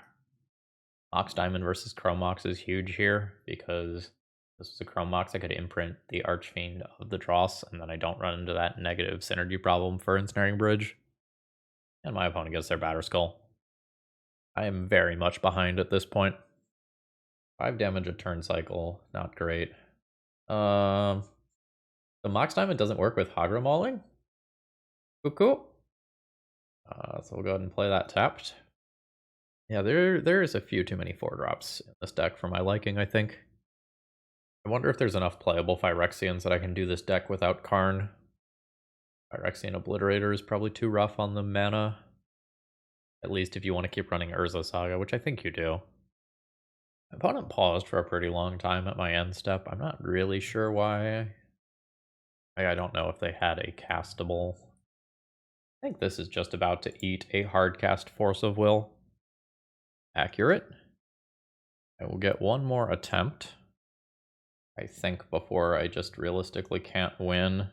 Speaker 1: Mox Diamond versus Chromox is huge here because this is a Chromox I could imprint the Archfiend of the Dross, and then I don't run into that negative synergy problem for Ensnaring Bridge. And my opponent gets their Batterskull. I am very much behind at this point. 5 damage a turn cycle, not great. The Mox Diamond doesn't work with Hagra Mauling. Cool. So we'll go ahead and play that tapped. Yeah, there is a few too many 4-drops in this deck for my liking, I think. I wonder if there's enough playable Phyrexians that I can do this deck without Karn. Phyrexian Obliterator is probably too rough on the mana. At least if you want to keep running Urza Saga, which I think you do. My opponent paused for a pretty long time at my end step. I'm not really sure why. I don't know if they had a castable. I think this is just about to eat a hard cast Force of Will. Accurate. I will get one more attempt, I think, before I just realistically can't win.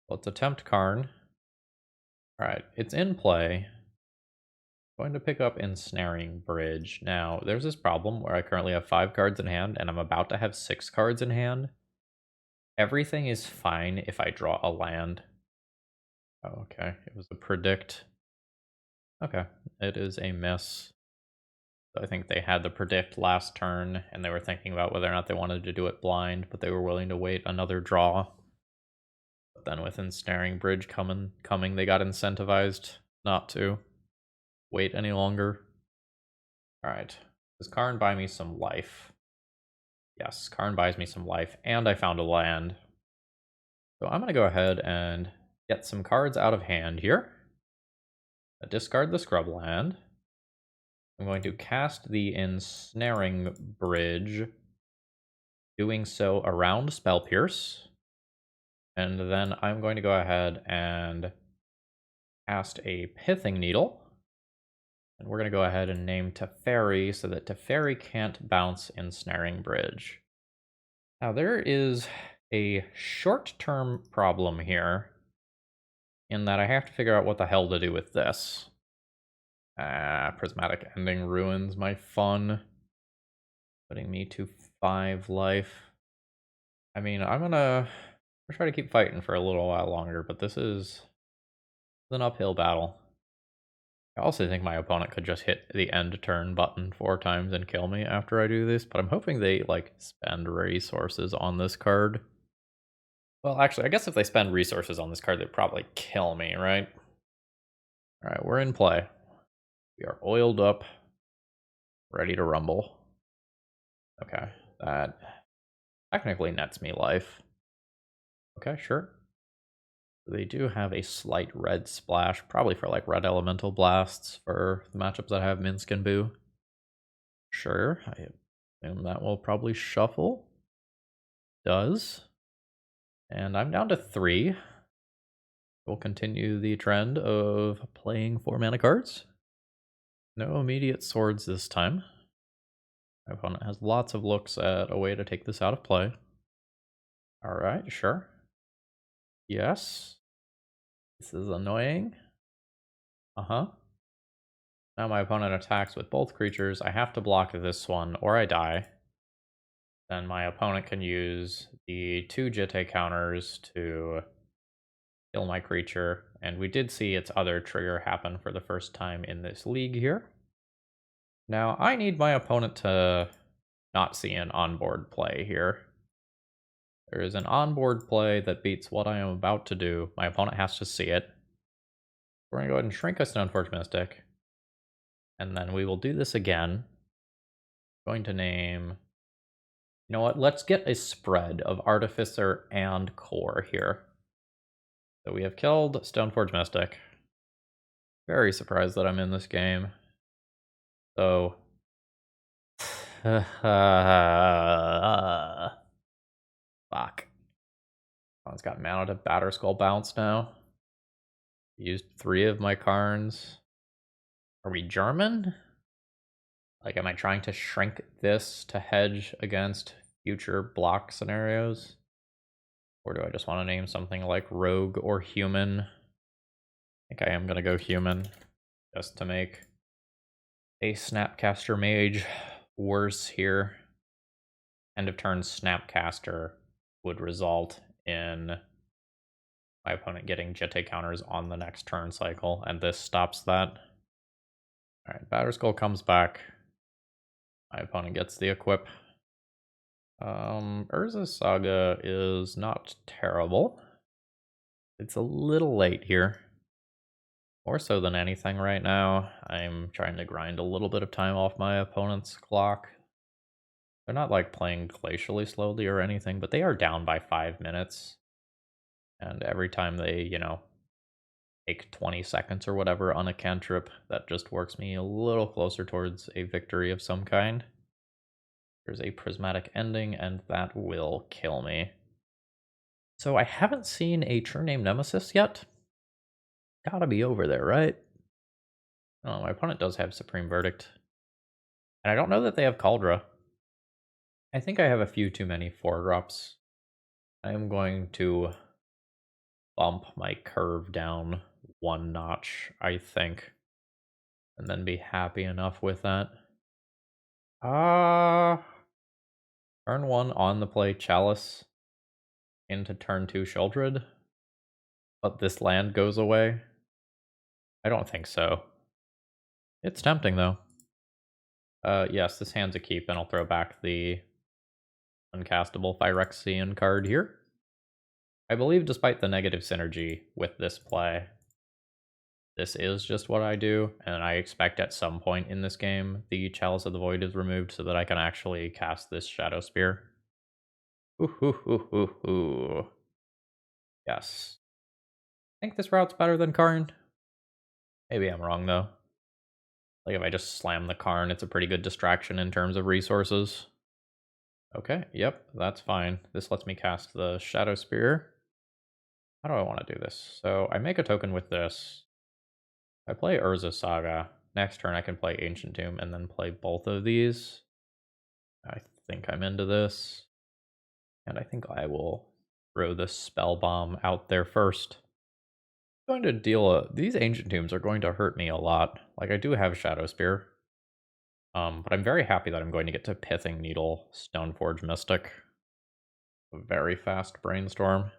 Speaker 1: Let's attempt Karn. Alright, it's in play. Going to pick up Ensnaring Bridge. Now, there's this problem where I currently have 5 cards in hand, and I'm about to have 6 cards in hand. Everything is fine if I draw a land. Oh, okay. It was a predict. Okay, it is a miss. So I think they had the predict last turn, and they were thinking about whether or not they wanted to do it blind, but they were willing to wait another draw. But then with Ensnaring Bridge coming, they got incentivized not to wait any longer. Alright. Does Karn buy me some life? Yes, Karn buys me some life, and I found a land. So I'm going to go ahead and get some cards out of hand here. Discard the scrub land. I'm going to cast the Ensnaring Bridge, doing so around Spell Pierce. And then I'm going to go ahead and cast a Pithing Needle. And we're going to go ahead and name Teferi so that Teferi can't bounce Ensnaring Bridge. Now there is a short-term problem here in that I have to figure out what the hell to do with this. Prismatic Ending ruins my fun, putting me to 5 life. I mean, I'm gonna try to keep fighting for a little while longer, but this is an uphill battle. I also think my opponent could just hit the end turn button 4 times and kill me after I do this, but I'm hoping they, like, spend resources on this card. Well, actually, I guess if they spend resources on this card, they'd probably kill me, right? Alright, we're in play. We are oiled up, ready to rumble. Okay, that technically nets me life. Okay, sure. They do have a slight red splash, probably for like red elemental blasts for the matchups that have Minsk and Boo. Sure, I assume that will probably shuffle. Does. And I'm down to 3. We'll continue the trend of playing 4 mana cards. No immediate swords this time. My opponent has lots of looks at a way to take this out of play. Alright, sure. Yes. This is annoying. Uh-huh. Now my opponent attacks with both creatures. I have to block this one, or I die. Then my opponent can use the 2 Jitte counters to kill my creature. And we did see its other trigger happen for the first time in this league here. Now, I need my opponent to not see an onboard play here. There is an onboard play that beats what I am about to do. My opponent has to see it. We're going to go ahead and shrink a Stoneforge Mystic. And then we will do this again. I'm going to name... You know what? Let's get a spread of Artificer and Core here. So we have killed Stoneforge Mystic. Very surprised that I'm in this game. So... Fuck. It's got mana to Batterskull Bounce now. Used 3 of my Karns. Are we German? Like, am I trying to shrink this to hedge against future block scenarios? Or do I just want to name something like Rogue or Human? I think I am going to go Human, just to make a Snapcaster Mage worse here. End of turn Snapcaster would result in my opponent getting Jitte counters on the next turn cycle, and this stops that. Alright, Batterskull comes back. My opponent gets the equip. Urza's Saga is not terrible. It's a little late here. More so than anything right now. I'm trying to grind a little bit of time off my opponent's clock. They're not like playing glacially slowly or anything, but they are down by 5 minutes. And every time they, you know, take 20 seconds or whatever on a cantrip, that just works me a little closer towards a victory of some kind. There's a prismatic ending, and that will kill me. So I haven't seen a True Name Nemesis yet. Gotta be over there, right? Oh, my opponent does have Supreme Verdict. And I don't know that they have Caldra. I think I have a few too many 4-drops. I am going to bump my curve down 1 notch, I think. And then be happy enough with that. Turn 1 on the play Chalice into turn 2 Sheoldred. But this land goes away. I don't think so. It's tempting though. Yes, this hand's a keep, and I'll throw back the uncastable Phyrexian card here. I believe despite the negative synergy with this play, this is just what I do, and I expect at some point in this game the Chalice of the Void is removed so that I can actually cast this Shadow Spear. Ooh. Yes. I think this route's better than Karn. Maybe I'm wrong though. Like if I just slam the Karn, it's a pretty good distraction in terms of resources. Okay, yep, that's fine. This lets me cast the Shadow Spear. How do I want to do this? So I make a token with this. I play Urza's Saga. Next turn I can play Ancient Tomb and then play both of these. I think I'm into this. And I think I will throw the Spell Bomb out there first. I'm going to deal these Ancient Tombs are going to hurt me a lot. Like I do have Shadow Spear. But I'm very happy that I'm going to get to Pithing Needle Stoneforge Mystic. A very fast brainstorm.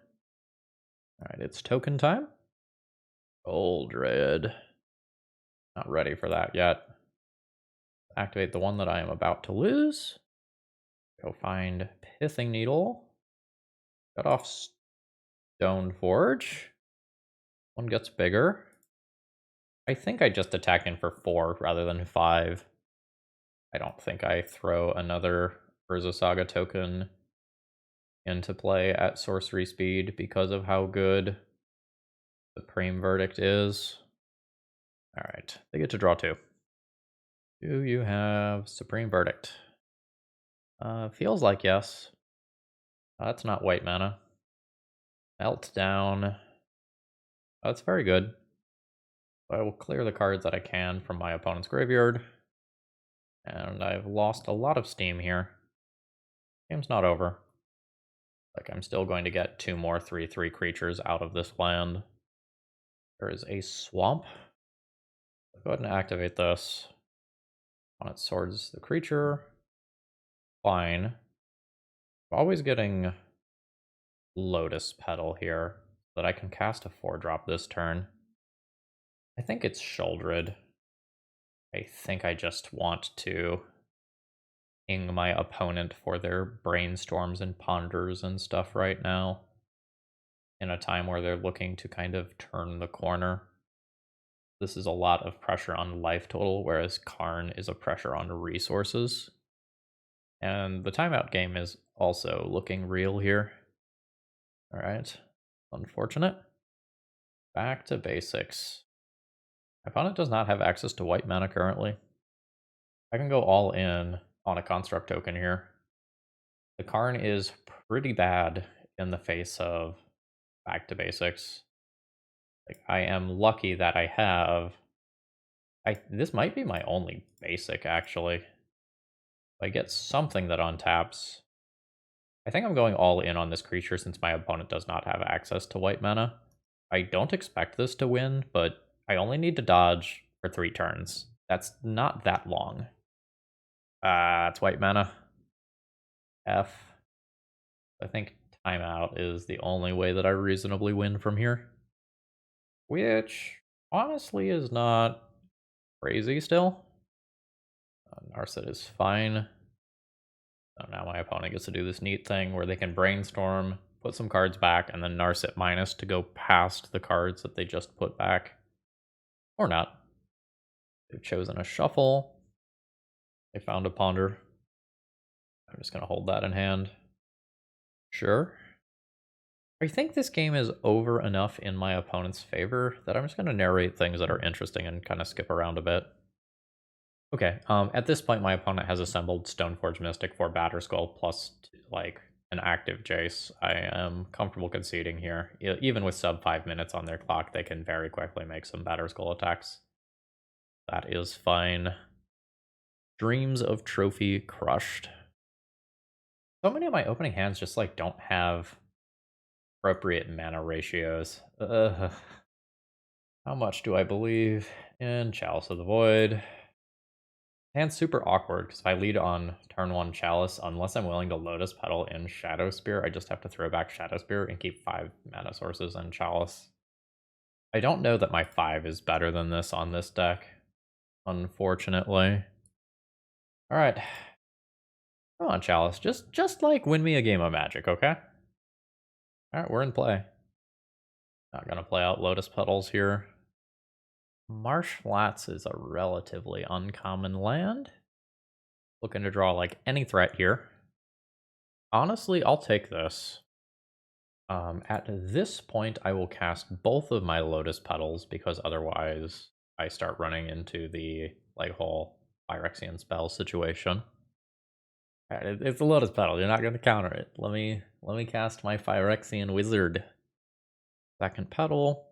Speaker 1: Alright, it's token time. Sheoldred. Not ready for that yet. Activate the one that I am about to lose. Go find Pithing Needle. Cut off Stoneforge. One gets bigger. I think I just attack in for 4 rather than 5. I don't think I throw another Urza Saga token into play at sorcery speed because of how good Supreme Verdict is... Alright, they get to draw 2. Do you have Supreme Verdict? Feels like yes. That's not white mana. Meltdown. That's very good. I will clear the cards that I can from my opponent's graveyard. And I've lost a lot of steam here. Game's not over. Like, I'm still going to get 2 more 3/3 creatures out of this land. There is a swamp. I'll go ahead and activate this. On it swords the creature. Fine. Always getting Lotus Petal here, so that I can cast a 4-drop this turn. I think it's Sheoldred. I think I just want to ing my opponent for their brainstorms and ponders and stuff right now, in a time where they're looking to kind of turn the corner. This is a lot of pressure on life total, whereas Karn is a pressure on resources. And the timeout game is also looking real here. Alright, unfortunate. Back to basics. My opponent does not have access to white mana currently. I can go all in on a construct token here. The Karn is pretty bad in the face of back to basics. Like, I am lucky that I have... this might be my only basic, actually. I get something that untaps. I think I'm going all in on this creature since my opponent does not have access to white mana. I don't expect this to win, but I only need to dodge for 3 turns. That's not that long. It's white mana. F. I think timeout is the only way that I reasonably win from here. Which, honestly, is not crazy still. Narset is fine. So now my opponent gets to do this neat thing where they can brainstorm, put some cards back, and then Narset minus to go past the cards that they just put back. Or not. They've chosen a shuffle. They found a ponder. I'm just going to hold that in hand. Sure. I think this game is over enough in my opponent's favor that I'm just going to narrate things that are interesting and kind of skip around a bit. Okay, at this point my opponent has assembled Stoneforge Mystic for Batterskull plus, like, an active Jace. I am comfortable conceding here. Even with sub 5 minutes on their clock, they can very quickly make some Batterskull attacks. That is fine. Dreams of Trophy crushed. So many of my opening hands just, like, don't have appropriate mana ratios. How much do I believe in Chalice of the Void? Hand's super awkward, because if I lead on turn 1 Chalice, unless I'm willing to Lotus Petal in Shadow Spear, I just have to throw back Shadow Spear and keep 5 mana sources and Chalice. I don't know that my 5 is better than this on this deck, unfortunately. Alright. Come on, Chalice. Just like win me a game of Magic, okay? Alright, we're in play. Not gonna play out Lotus Petals here. Marsh Flats is a relatively uncommon land. Looking to draw, like, any threat here. Honestly, I'll take this. At this point, I will cast both of my Lotus Petals, because otherwise I start running into the, like, whole Phyrexian spell situation. It's a Lotus Petal, you're not going to counter it. Let me cast my Phyrexian Wizard. Second Petal.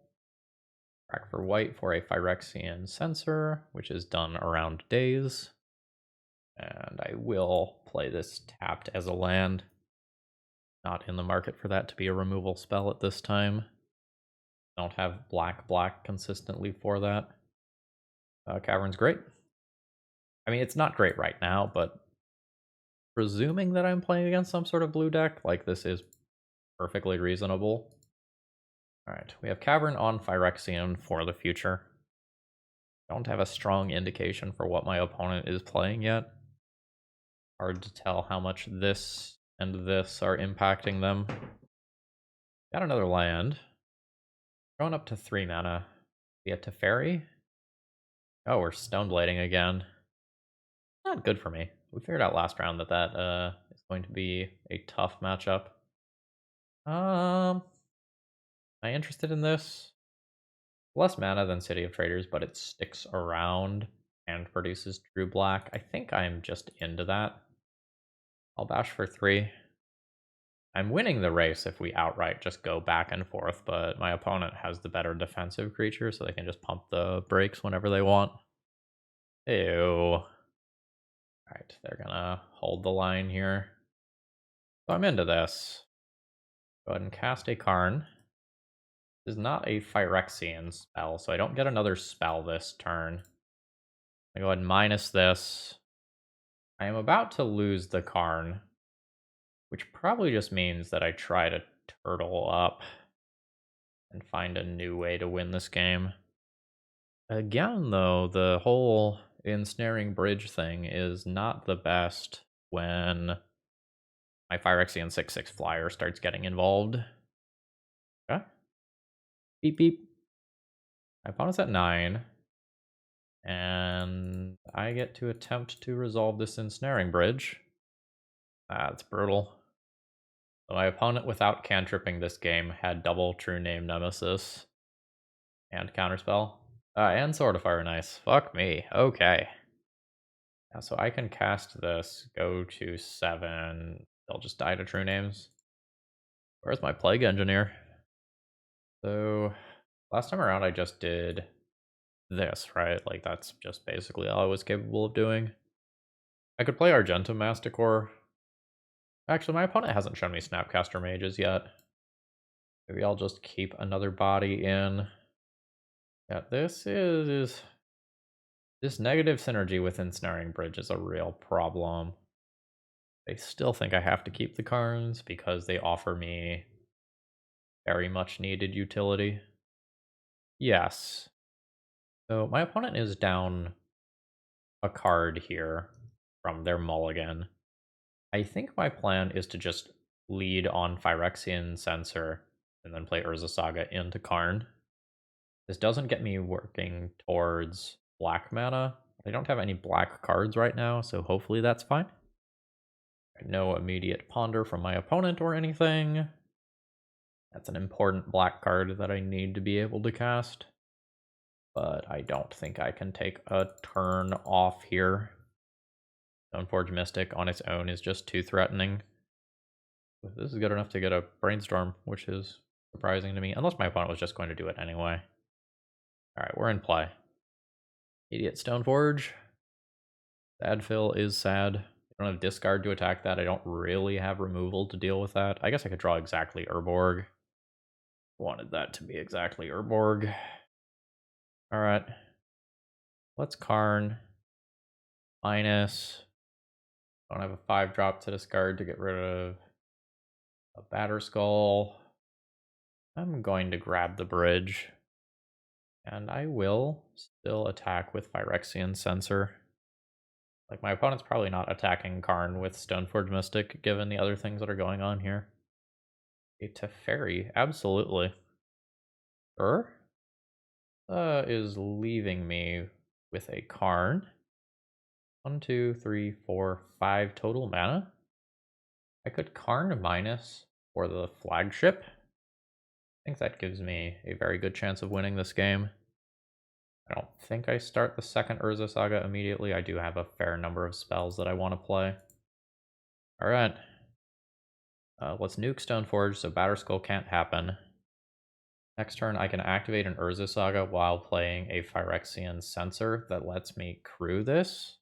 Speaker 1: Crack for white for a Phyrexian Censor, which is done around days. And I will play this tapped as a land. Not in the market for that to be a removal spell at this time. Don't have black consistently for that. Cavern's great. I mean, it's not great right now, but presuming that I'm playing against some sort of blue deck, like, this is perfectly reasonable. Alright, we have Cavern on Phyrexian for the future. Don't have a strong indication for what my opponent is playing yet. Hard to tell how much this and this are impacting them. Got another land. Going up to 3 mana. We get to Teferi. Oh, we're Stoneblading again. Not good for me. We figured out last round that that is going to be a tough matchup. Am I interested in this? Less mana than City of Traders, but it sticks around and produces true black. I think I'm just into that. I'll bash for 3. I'm winning the race if we outright just go back and forth, but my opponent has the better defensive creature, so they can just pump the brakes whenever they want. Ew. Alright, they're gonna hold the line here. So I'm into this. Go ahead and cast a Karn. This is not a Phyrexian spell, so I don't get another spell this turn. I go ahead and minus this. I am about to lose the Karn, which probably just means that I try to turtle up and find a new way to win this game. Again, though, the whole ensnaring bridge thing is not the best when my Phyrexian 6/6 flyer starts getting involved. Okay. Beep beep. My opponent's at 9. And I get to attempt to resolve this ensnaring bridge. That's brutal. So my opponent, without cantripping this game, had double True Name Nemesis and Counterspell. And Sword of Fire, nice. Fuck me. Okay. Yeah, so I can cast this, go to 7. They'll just die to True Names. Where's my Plague Engineer? So last time around I just did this, right? Like that's just basically all I was capable of doing. I could play Argentum Masticore. Actually, my opponent hasn't shown me Snapcaster Mages yet. Maybe I'll just keep another body in. Yeah, this negative synergy with Ensnaring Bridge is a real problem. I still think I have to keep the Karns because they offer me very much needed utility. Yes. So my opponent is down a card here from their mulligan. I think my plan is to just lead on Phyrexian Censor and then play Urza Saga into Karn. This doesn't get me working towards black mana. I don't have any black cards right now, so hopefully that's fine. No immediate ponder from my opponent or anything. That's an important black card that I need to be able to cast. But I don't think I can take a turn off here. Stoneforge Mystic on its own is just too threatening. This is good enough to get a Brainstorm, which is surprising to me. Unless my opponent was just going to do it anyway. Alright, we're in play. Idiot Stoneforge. Sad Fill is sad. I don't have discard to attack that. I don't really have removal to deal with that. I guess I could draw exactly Urborg. Wanted that to be exactly Urborg. Alright. Let's Karn. Minus. Don't have a 5-drop to discard to get rid of a Batterskull. I'm going to grab the bridge. And I will still attack with Phyrexian Censor. Like, my opponent's probably not attacking Karn with Stoneforge Mystic, given the other things that are going on here. A Teferi, absolutely. Sure. Is leaving me with a Karn. 1, 2, 3, 4, 5 total mana. I could Karn minus for the flagship. I think that gives me a very good chance of winning this game. I don't think I start the second Urza Saga immediately. I do have a fair number of spells that I want to play. Alright. Let's nuke Stoneforge so Batterskull can't happen. Next turn, I can activate an Urza Saga while playing a Phyrexian Censor that lets me crew this.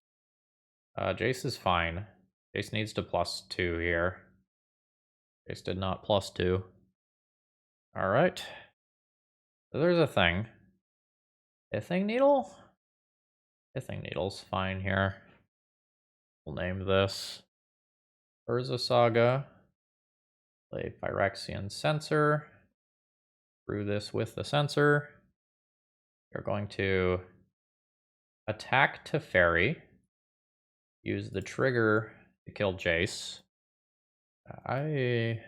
Speaker 1: Jace is fine. Jace needs to +2 here. Jace did not +2. Alright. So there's a thing. Ithing Needle? Ithing Needle's fine here. We'll name this Urza Saga. Play Phyrexian Censor. Through this with the Censor. You're going to attack Teferi. Use the trigger to kill Jace. I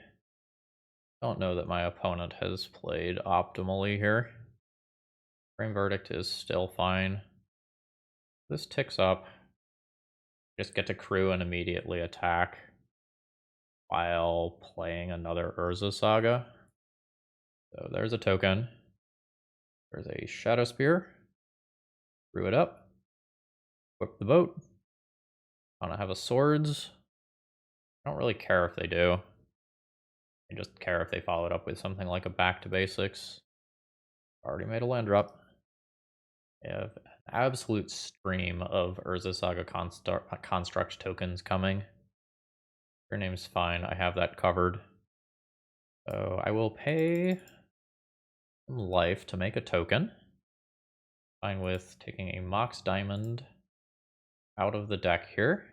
Speaker 1: don't know that my opponent has played optimally here. Frame Verdict is still fine. This ticks up. Just get to crew and immediately attack while playing another Urza Saga. So there's a token. There's a Shadow Spear. Brew it up. Equip the boat. I don't have a swords. I don't really care if they do. I just care if they follow it up with something like a back to basics. Already made a land drop. I have an absolute stream of Urza Saga Construct tokens coming. Your name's fine, I have that covered. So I will pay some life to make a token. Fine with taking a Mox Diamond out of the deck here.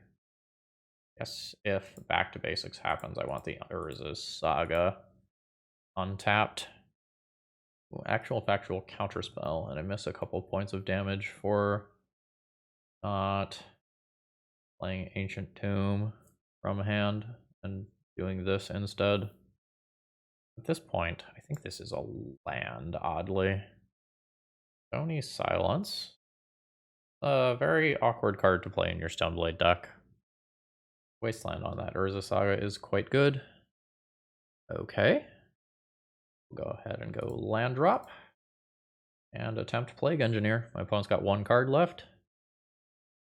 Speaker 1: Yes, if back to basics happens, I want the Urza Saga untapped. Ooh, actual factual counterspell, and I miss a couple points of damage for not playing Ancient Tomb from hand and doing this instead. At this point, I think this is a land, oddly. Stony Silence. A very awkward card to play in your Stoneblade deck. Wasteland on that Urza Saga is quite good. Okay. We'll go ahead and go land drop. And attempt Plague Engineer. My opponent's got one card left.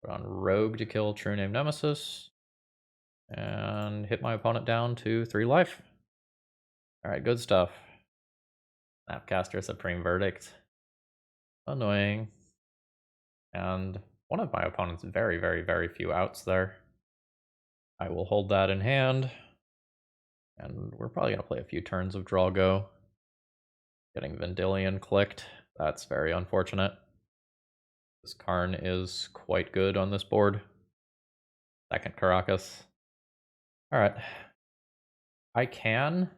Speaker 1: Put on Rogue to kill True Name Nemesis. And hit my opponent down to 3 life. Alright, good stuff. Snapcaster Supreme Verdict. Annoying. And one of my opponent's very, very, very few outs there. I will hold that in hand. And we're probably going to play a few turns of draw go. Getting Vendilion clicked. That's very unfortunate. This Karn is quite good on this board. Second Caracas. Alright. I can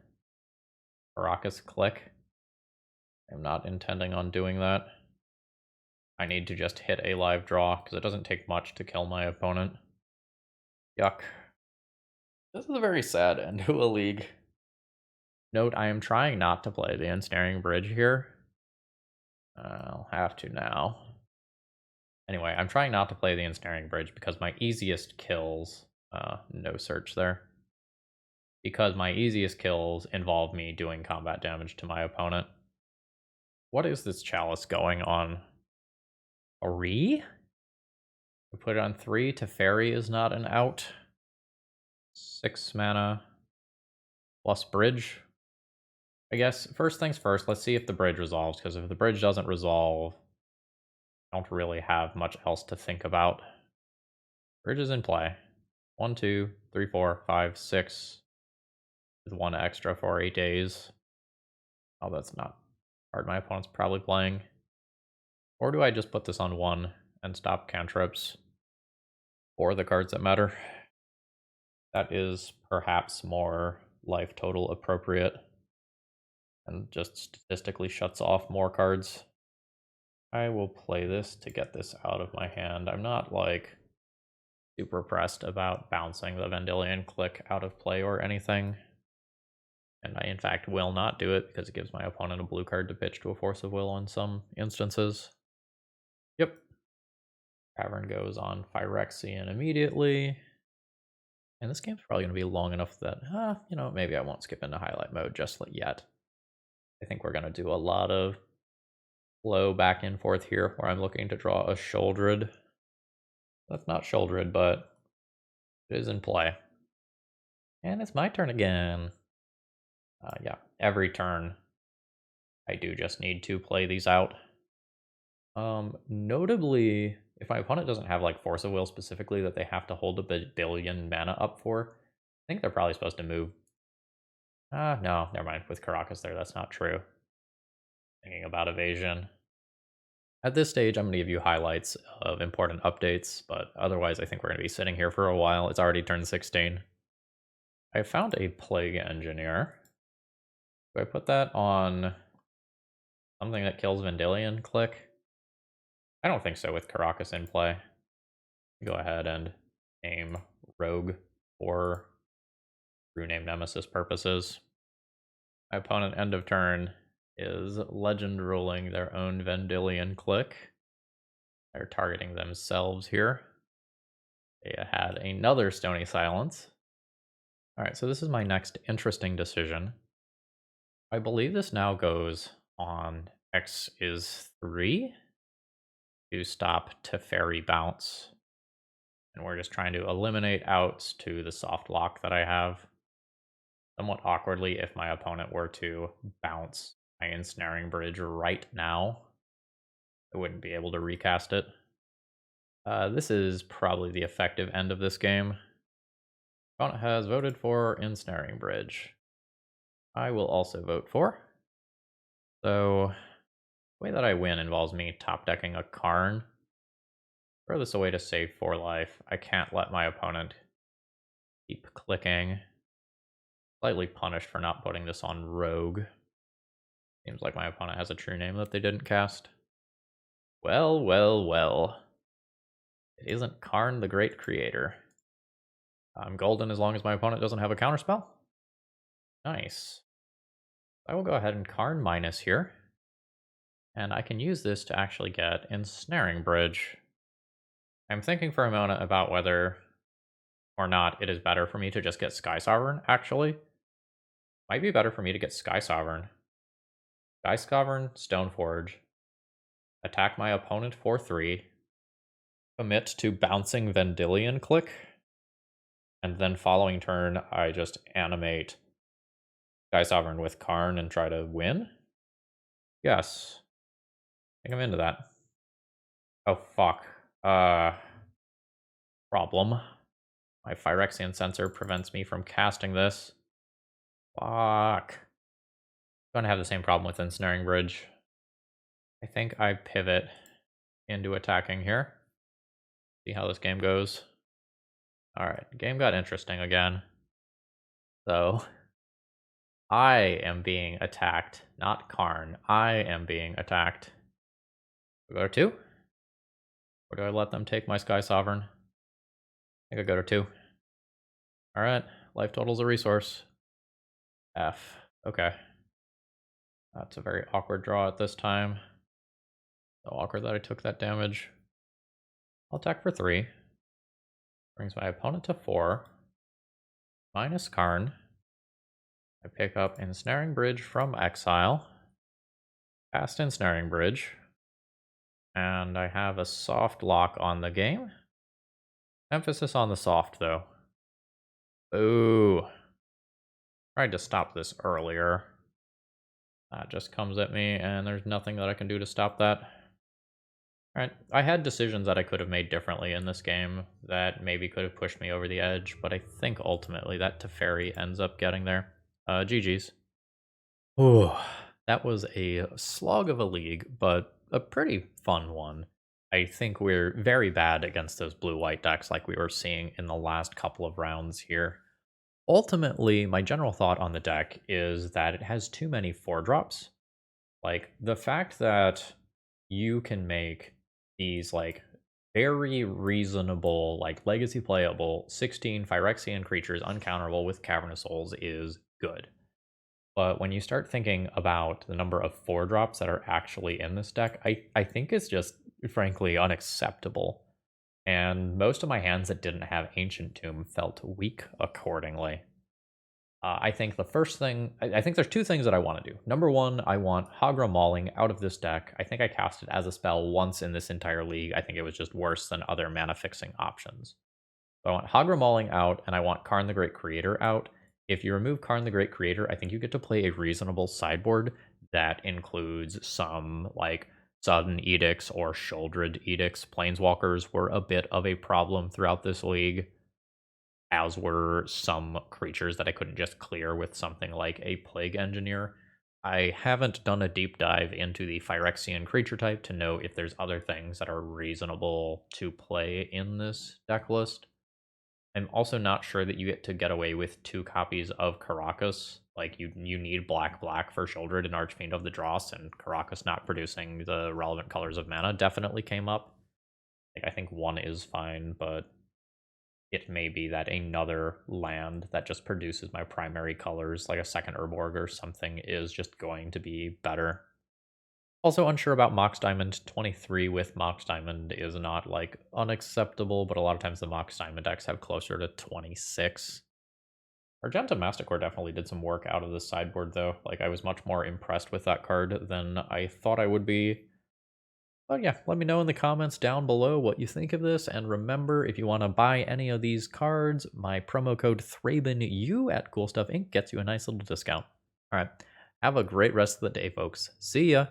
Speaker 1: Caracas click. I'm not intending on doing that. I need to just hit a live draw, because it doesn't take much to kill my opponent. Yuck. This is a very sad end to a league. Note, I am trying not to play the Ensnaring Bridge here. I'll have to now. Anyway, I'm trying not to play the Ensnaring Bridge because my easiest kills... no search there. Because my easiest kills involve me doing combat damage to my opponent. What is this Chalice going on? 3? I put it on 3. Teferi is not an out. 6 mana. Plus bridge. I guess, first things first, let's see if the bridge resolves, because if the bridge doesn't resolve, I don't really have much else to think about. Bridge is in play. 1, 2, 3, 4, 5, 6. With 1 extra for 8 days. Oh, that's not hard. My opponent's probably playing. Or do I just put this on 1 and stop cantrips? Or the cards that matter? That is perhaps more life total appropriate. And just statistically shuts off more cards. I will play this to get this out of my hand. I'm not, like, super pressed about bouncing the Vendilion click out of play or anything. And I, in fact, will not do it because it gives my opponent a blue card to pitch to a Force of Will in some instances. Yep. Cavern goes on Phyrexian immediately. And this game's probably going to be long enough that, you know, maybe I won't skip into highlight mode just yet. I think we're going to do a lot of flow back and forth here where I'm looking to draw a Sheoldred. That's not Sheoldred, but it is in play. And it's my turn again. Yeah, every turn I do just need to play these out. Notably, if my opponent doesn't have like Force of Will specifically that they have to hold a billion mana up for, I think they're probably supposed to move. No, never mind. With Caracas there, that's not true. Thinking about evasion. At this stage, I'm going to give you highlights of important updates, but otherwise I think we're going to be sitting here for a while. It's already turned 16. I found a Plague Engineer. Do I put that on something that kills Vendilion click? I don't think so with Caracas in play. Go ahead and aim Rogue for True Name Nemesis purposes. My opponent end of turn is legend ruling their own Vendilion click. They're targeting themselves here. They had another Stony Silence. Alright, so this is my next interesting decision. I believe this now goes on X is 3 to stop Teferi bounce. And we're just trying to eliminate outs to the soft lock that I have. Somewhat awkwardly, if my opponent were to bounce my Ensnaring Bridge right now, I wouldn't be able to recast it. This is probably the effective end of this game. Opponent has voted for Ensnaring Bridge. I will also vote for. So, the way that I win involves me top decking a Karn. Throw this away to save 4 life. I can't let my opponent keep clicking. Slightly punished for not putting this on Rogue. Seems like my opponent has a true name that they didn't cast. Well, well, well. It isn't Karn the Great Creator. I'm golden as long as my opponent doesn't have a counterspell. Nice. I will go ahead and Karn minus here. And I can use this to actually get Ensnaring Bridge. I'm thinking for a moment about whether or not it is better for me to just get Sky Sovereign, actually. Might be better for me to get Sky Sovereign. Sky Sovereign, Stoneforge. Attack my opponent for 3. Commit to bouncing Vendilion click. And then following turn, I just animate Sky Sovereign with Karn and try to win? Yes. I think I'm into that. Oh, fuck. Problem. My Phyrexian Censor prevents me from casting this. Fuck. Gonna have the same problem with Ensnaring Bridge. I think I pivot into attacking here. See how this game goes. Alright, game got interesting again. So, I am being attacked, not Karn. I am being attacked. We go to 2? Or do I let them take my Sky Sovereign? I think I go to 2. Alright, life total's a resource. F. Okay. That's a very awkward draw at this time. So awkward that I took that damage. I'll attack for 3. Brings my opponent to 4. Minus Karn. I pick up Ensnaring Bridge from exile. Cast Ensnaring Bridge. And I have a soft lock on the game. Emphasis on the soft, though. Ooh. Tried to stop this earlier. That just comes at me, and there's nothing that I can do to stop that. Alright, I had decisions that I could have made differently in this game that maybe could have pushed me over the edge, but I think ultimately that Teferi ends up getting there. GG's. Ooh, that was a slog of a league, but a pretty fun one. I think we're very bad against those blue-white decks like we were seeing in the last couple of rounds here. Ultimately, my general thought on the deck is that it has too many 4-drops. Like, the fact that you can make these, like, very reasonable, like, legacy playable 16 Phyrexian creatures uncounterable with Cavern of Souls is good. But when you start thinking about the number of 4-drops that are actually in this deck, I think it's just, frankly, unacceptable. And most of my hands that didn't have Ancient Tomb felt weak accordingly. I think the first thing, I think there's 2 things that I want to do. Number 1, I want Hagra Mauling out of this deck. I think I cast it as a spell once in this entire league. I think it was just worse than other mana fixing options. So I want Hagra Mauling out, and I want Karn the Great Creator out. If you remove Karn the Great Creator, I think you get to play a reasonable sideboard that includes some, like, Sudden Edicts or Sheoldred Edicts. Planeswalkers were a bit of a problem throughout this league, as were some creatures that I couldn't just clear with something like a Plague Engineer. I haven't done a deep dive into the Phyrexian creature type to know if there's other things that are reasonable to play in this deck list. I'm also not sure that you get away with 2 copies of Karakas. Like, you need black for Sheoldred and Archfiend of the Dross, and Karakas not producing the relevant colors of mana definitely came up. Like, I think 1 is fine, but it may be that another land that just produces my primary colors, like a second Urborg or something, is just going to be better. Also unsure about Mox Diamond. 23 with Mox Diamond is not, like, unacceptable, but a lot of times the Mox Diamond decks have closer to 26. Argenta Masticore definitely did some work out of this sideboard, though. Like, I was much more impressed with that card than I thought I would be. But yeah, let me know in the comments down below what you think of this, and remember, if you want to buy any of these cards, my promo code ThrabenU at Cool Stuff Inc. gets you a nice little discount. Alright, have a great rest of the day, folks. See ya!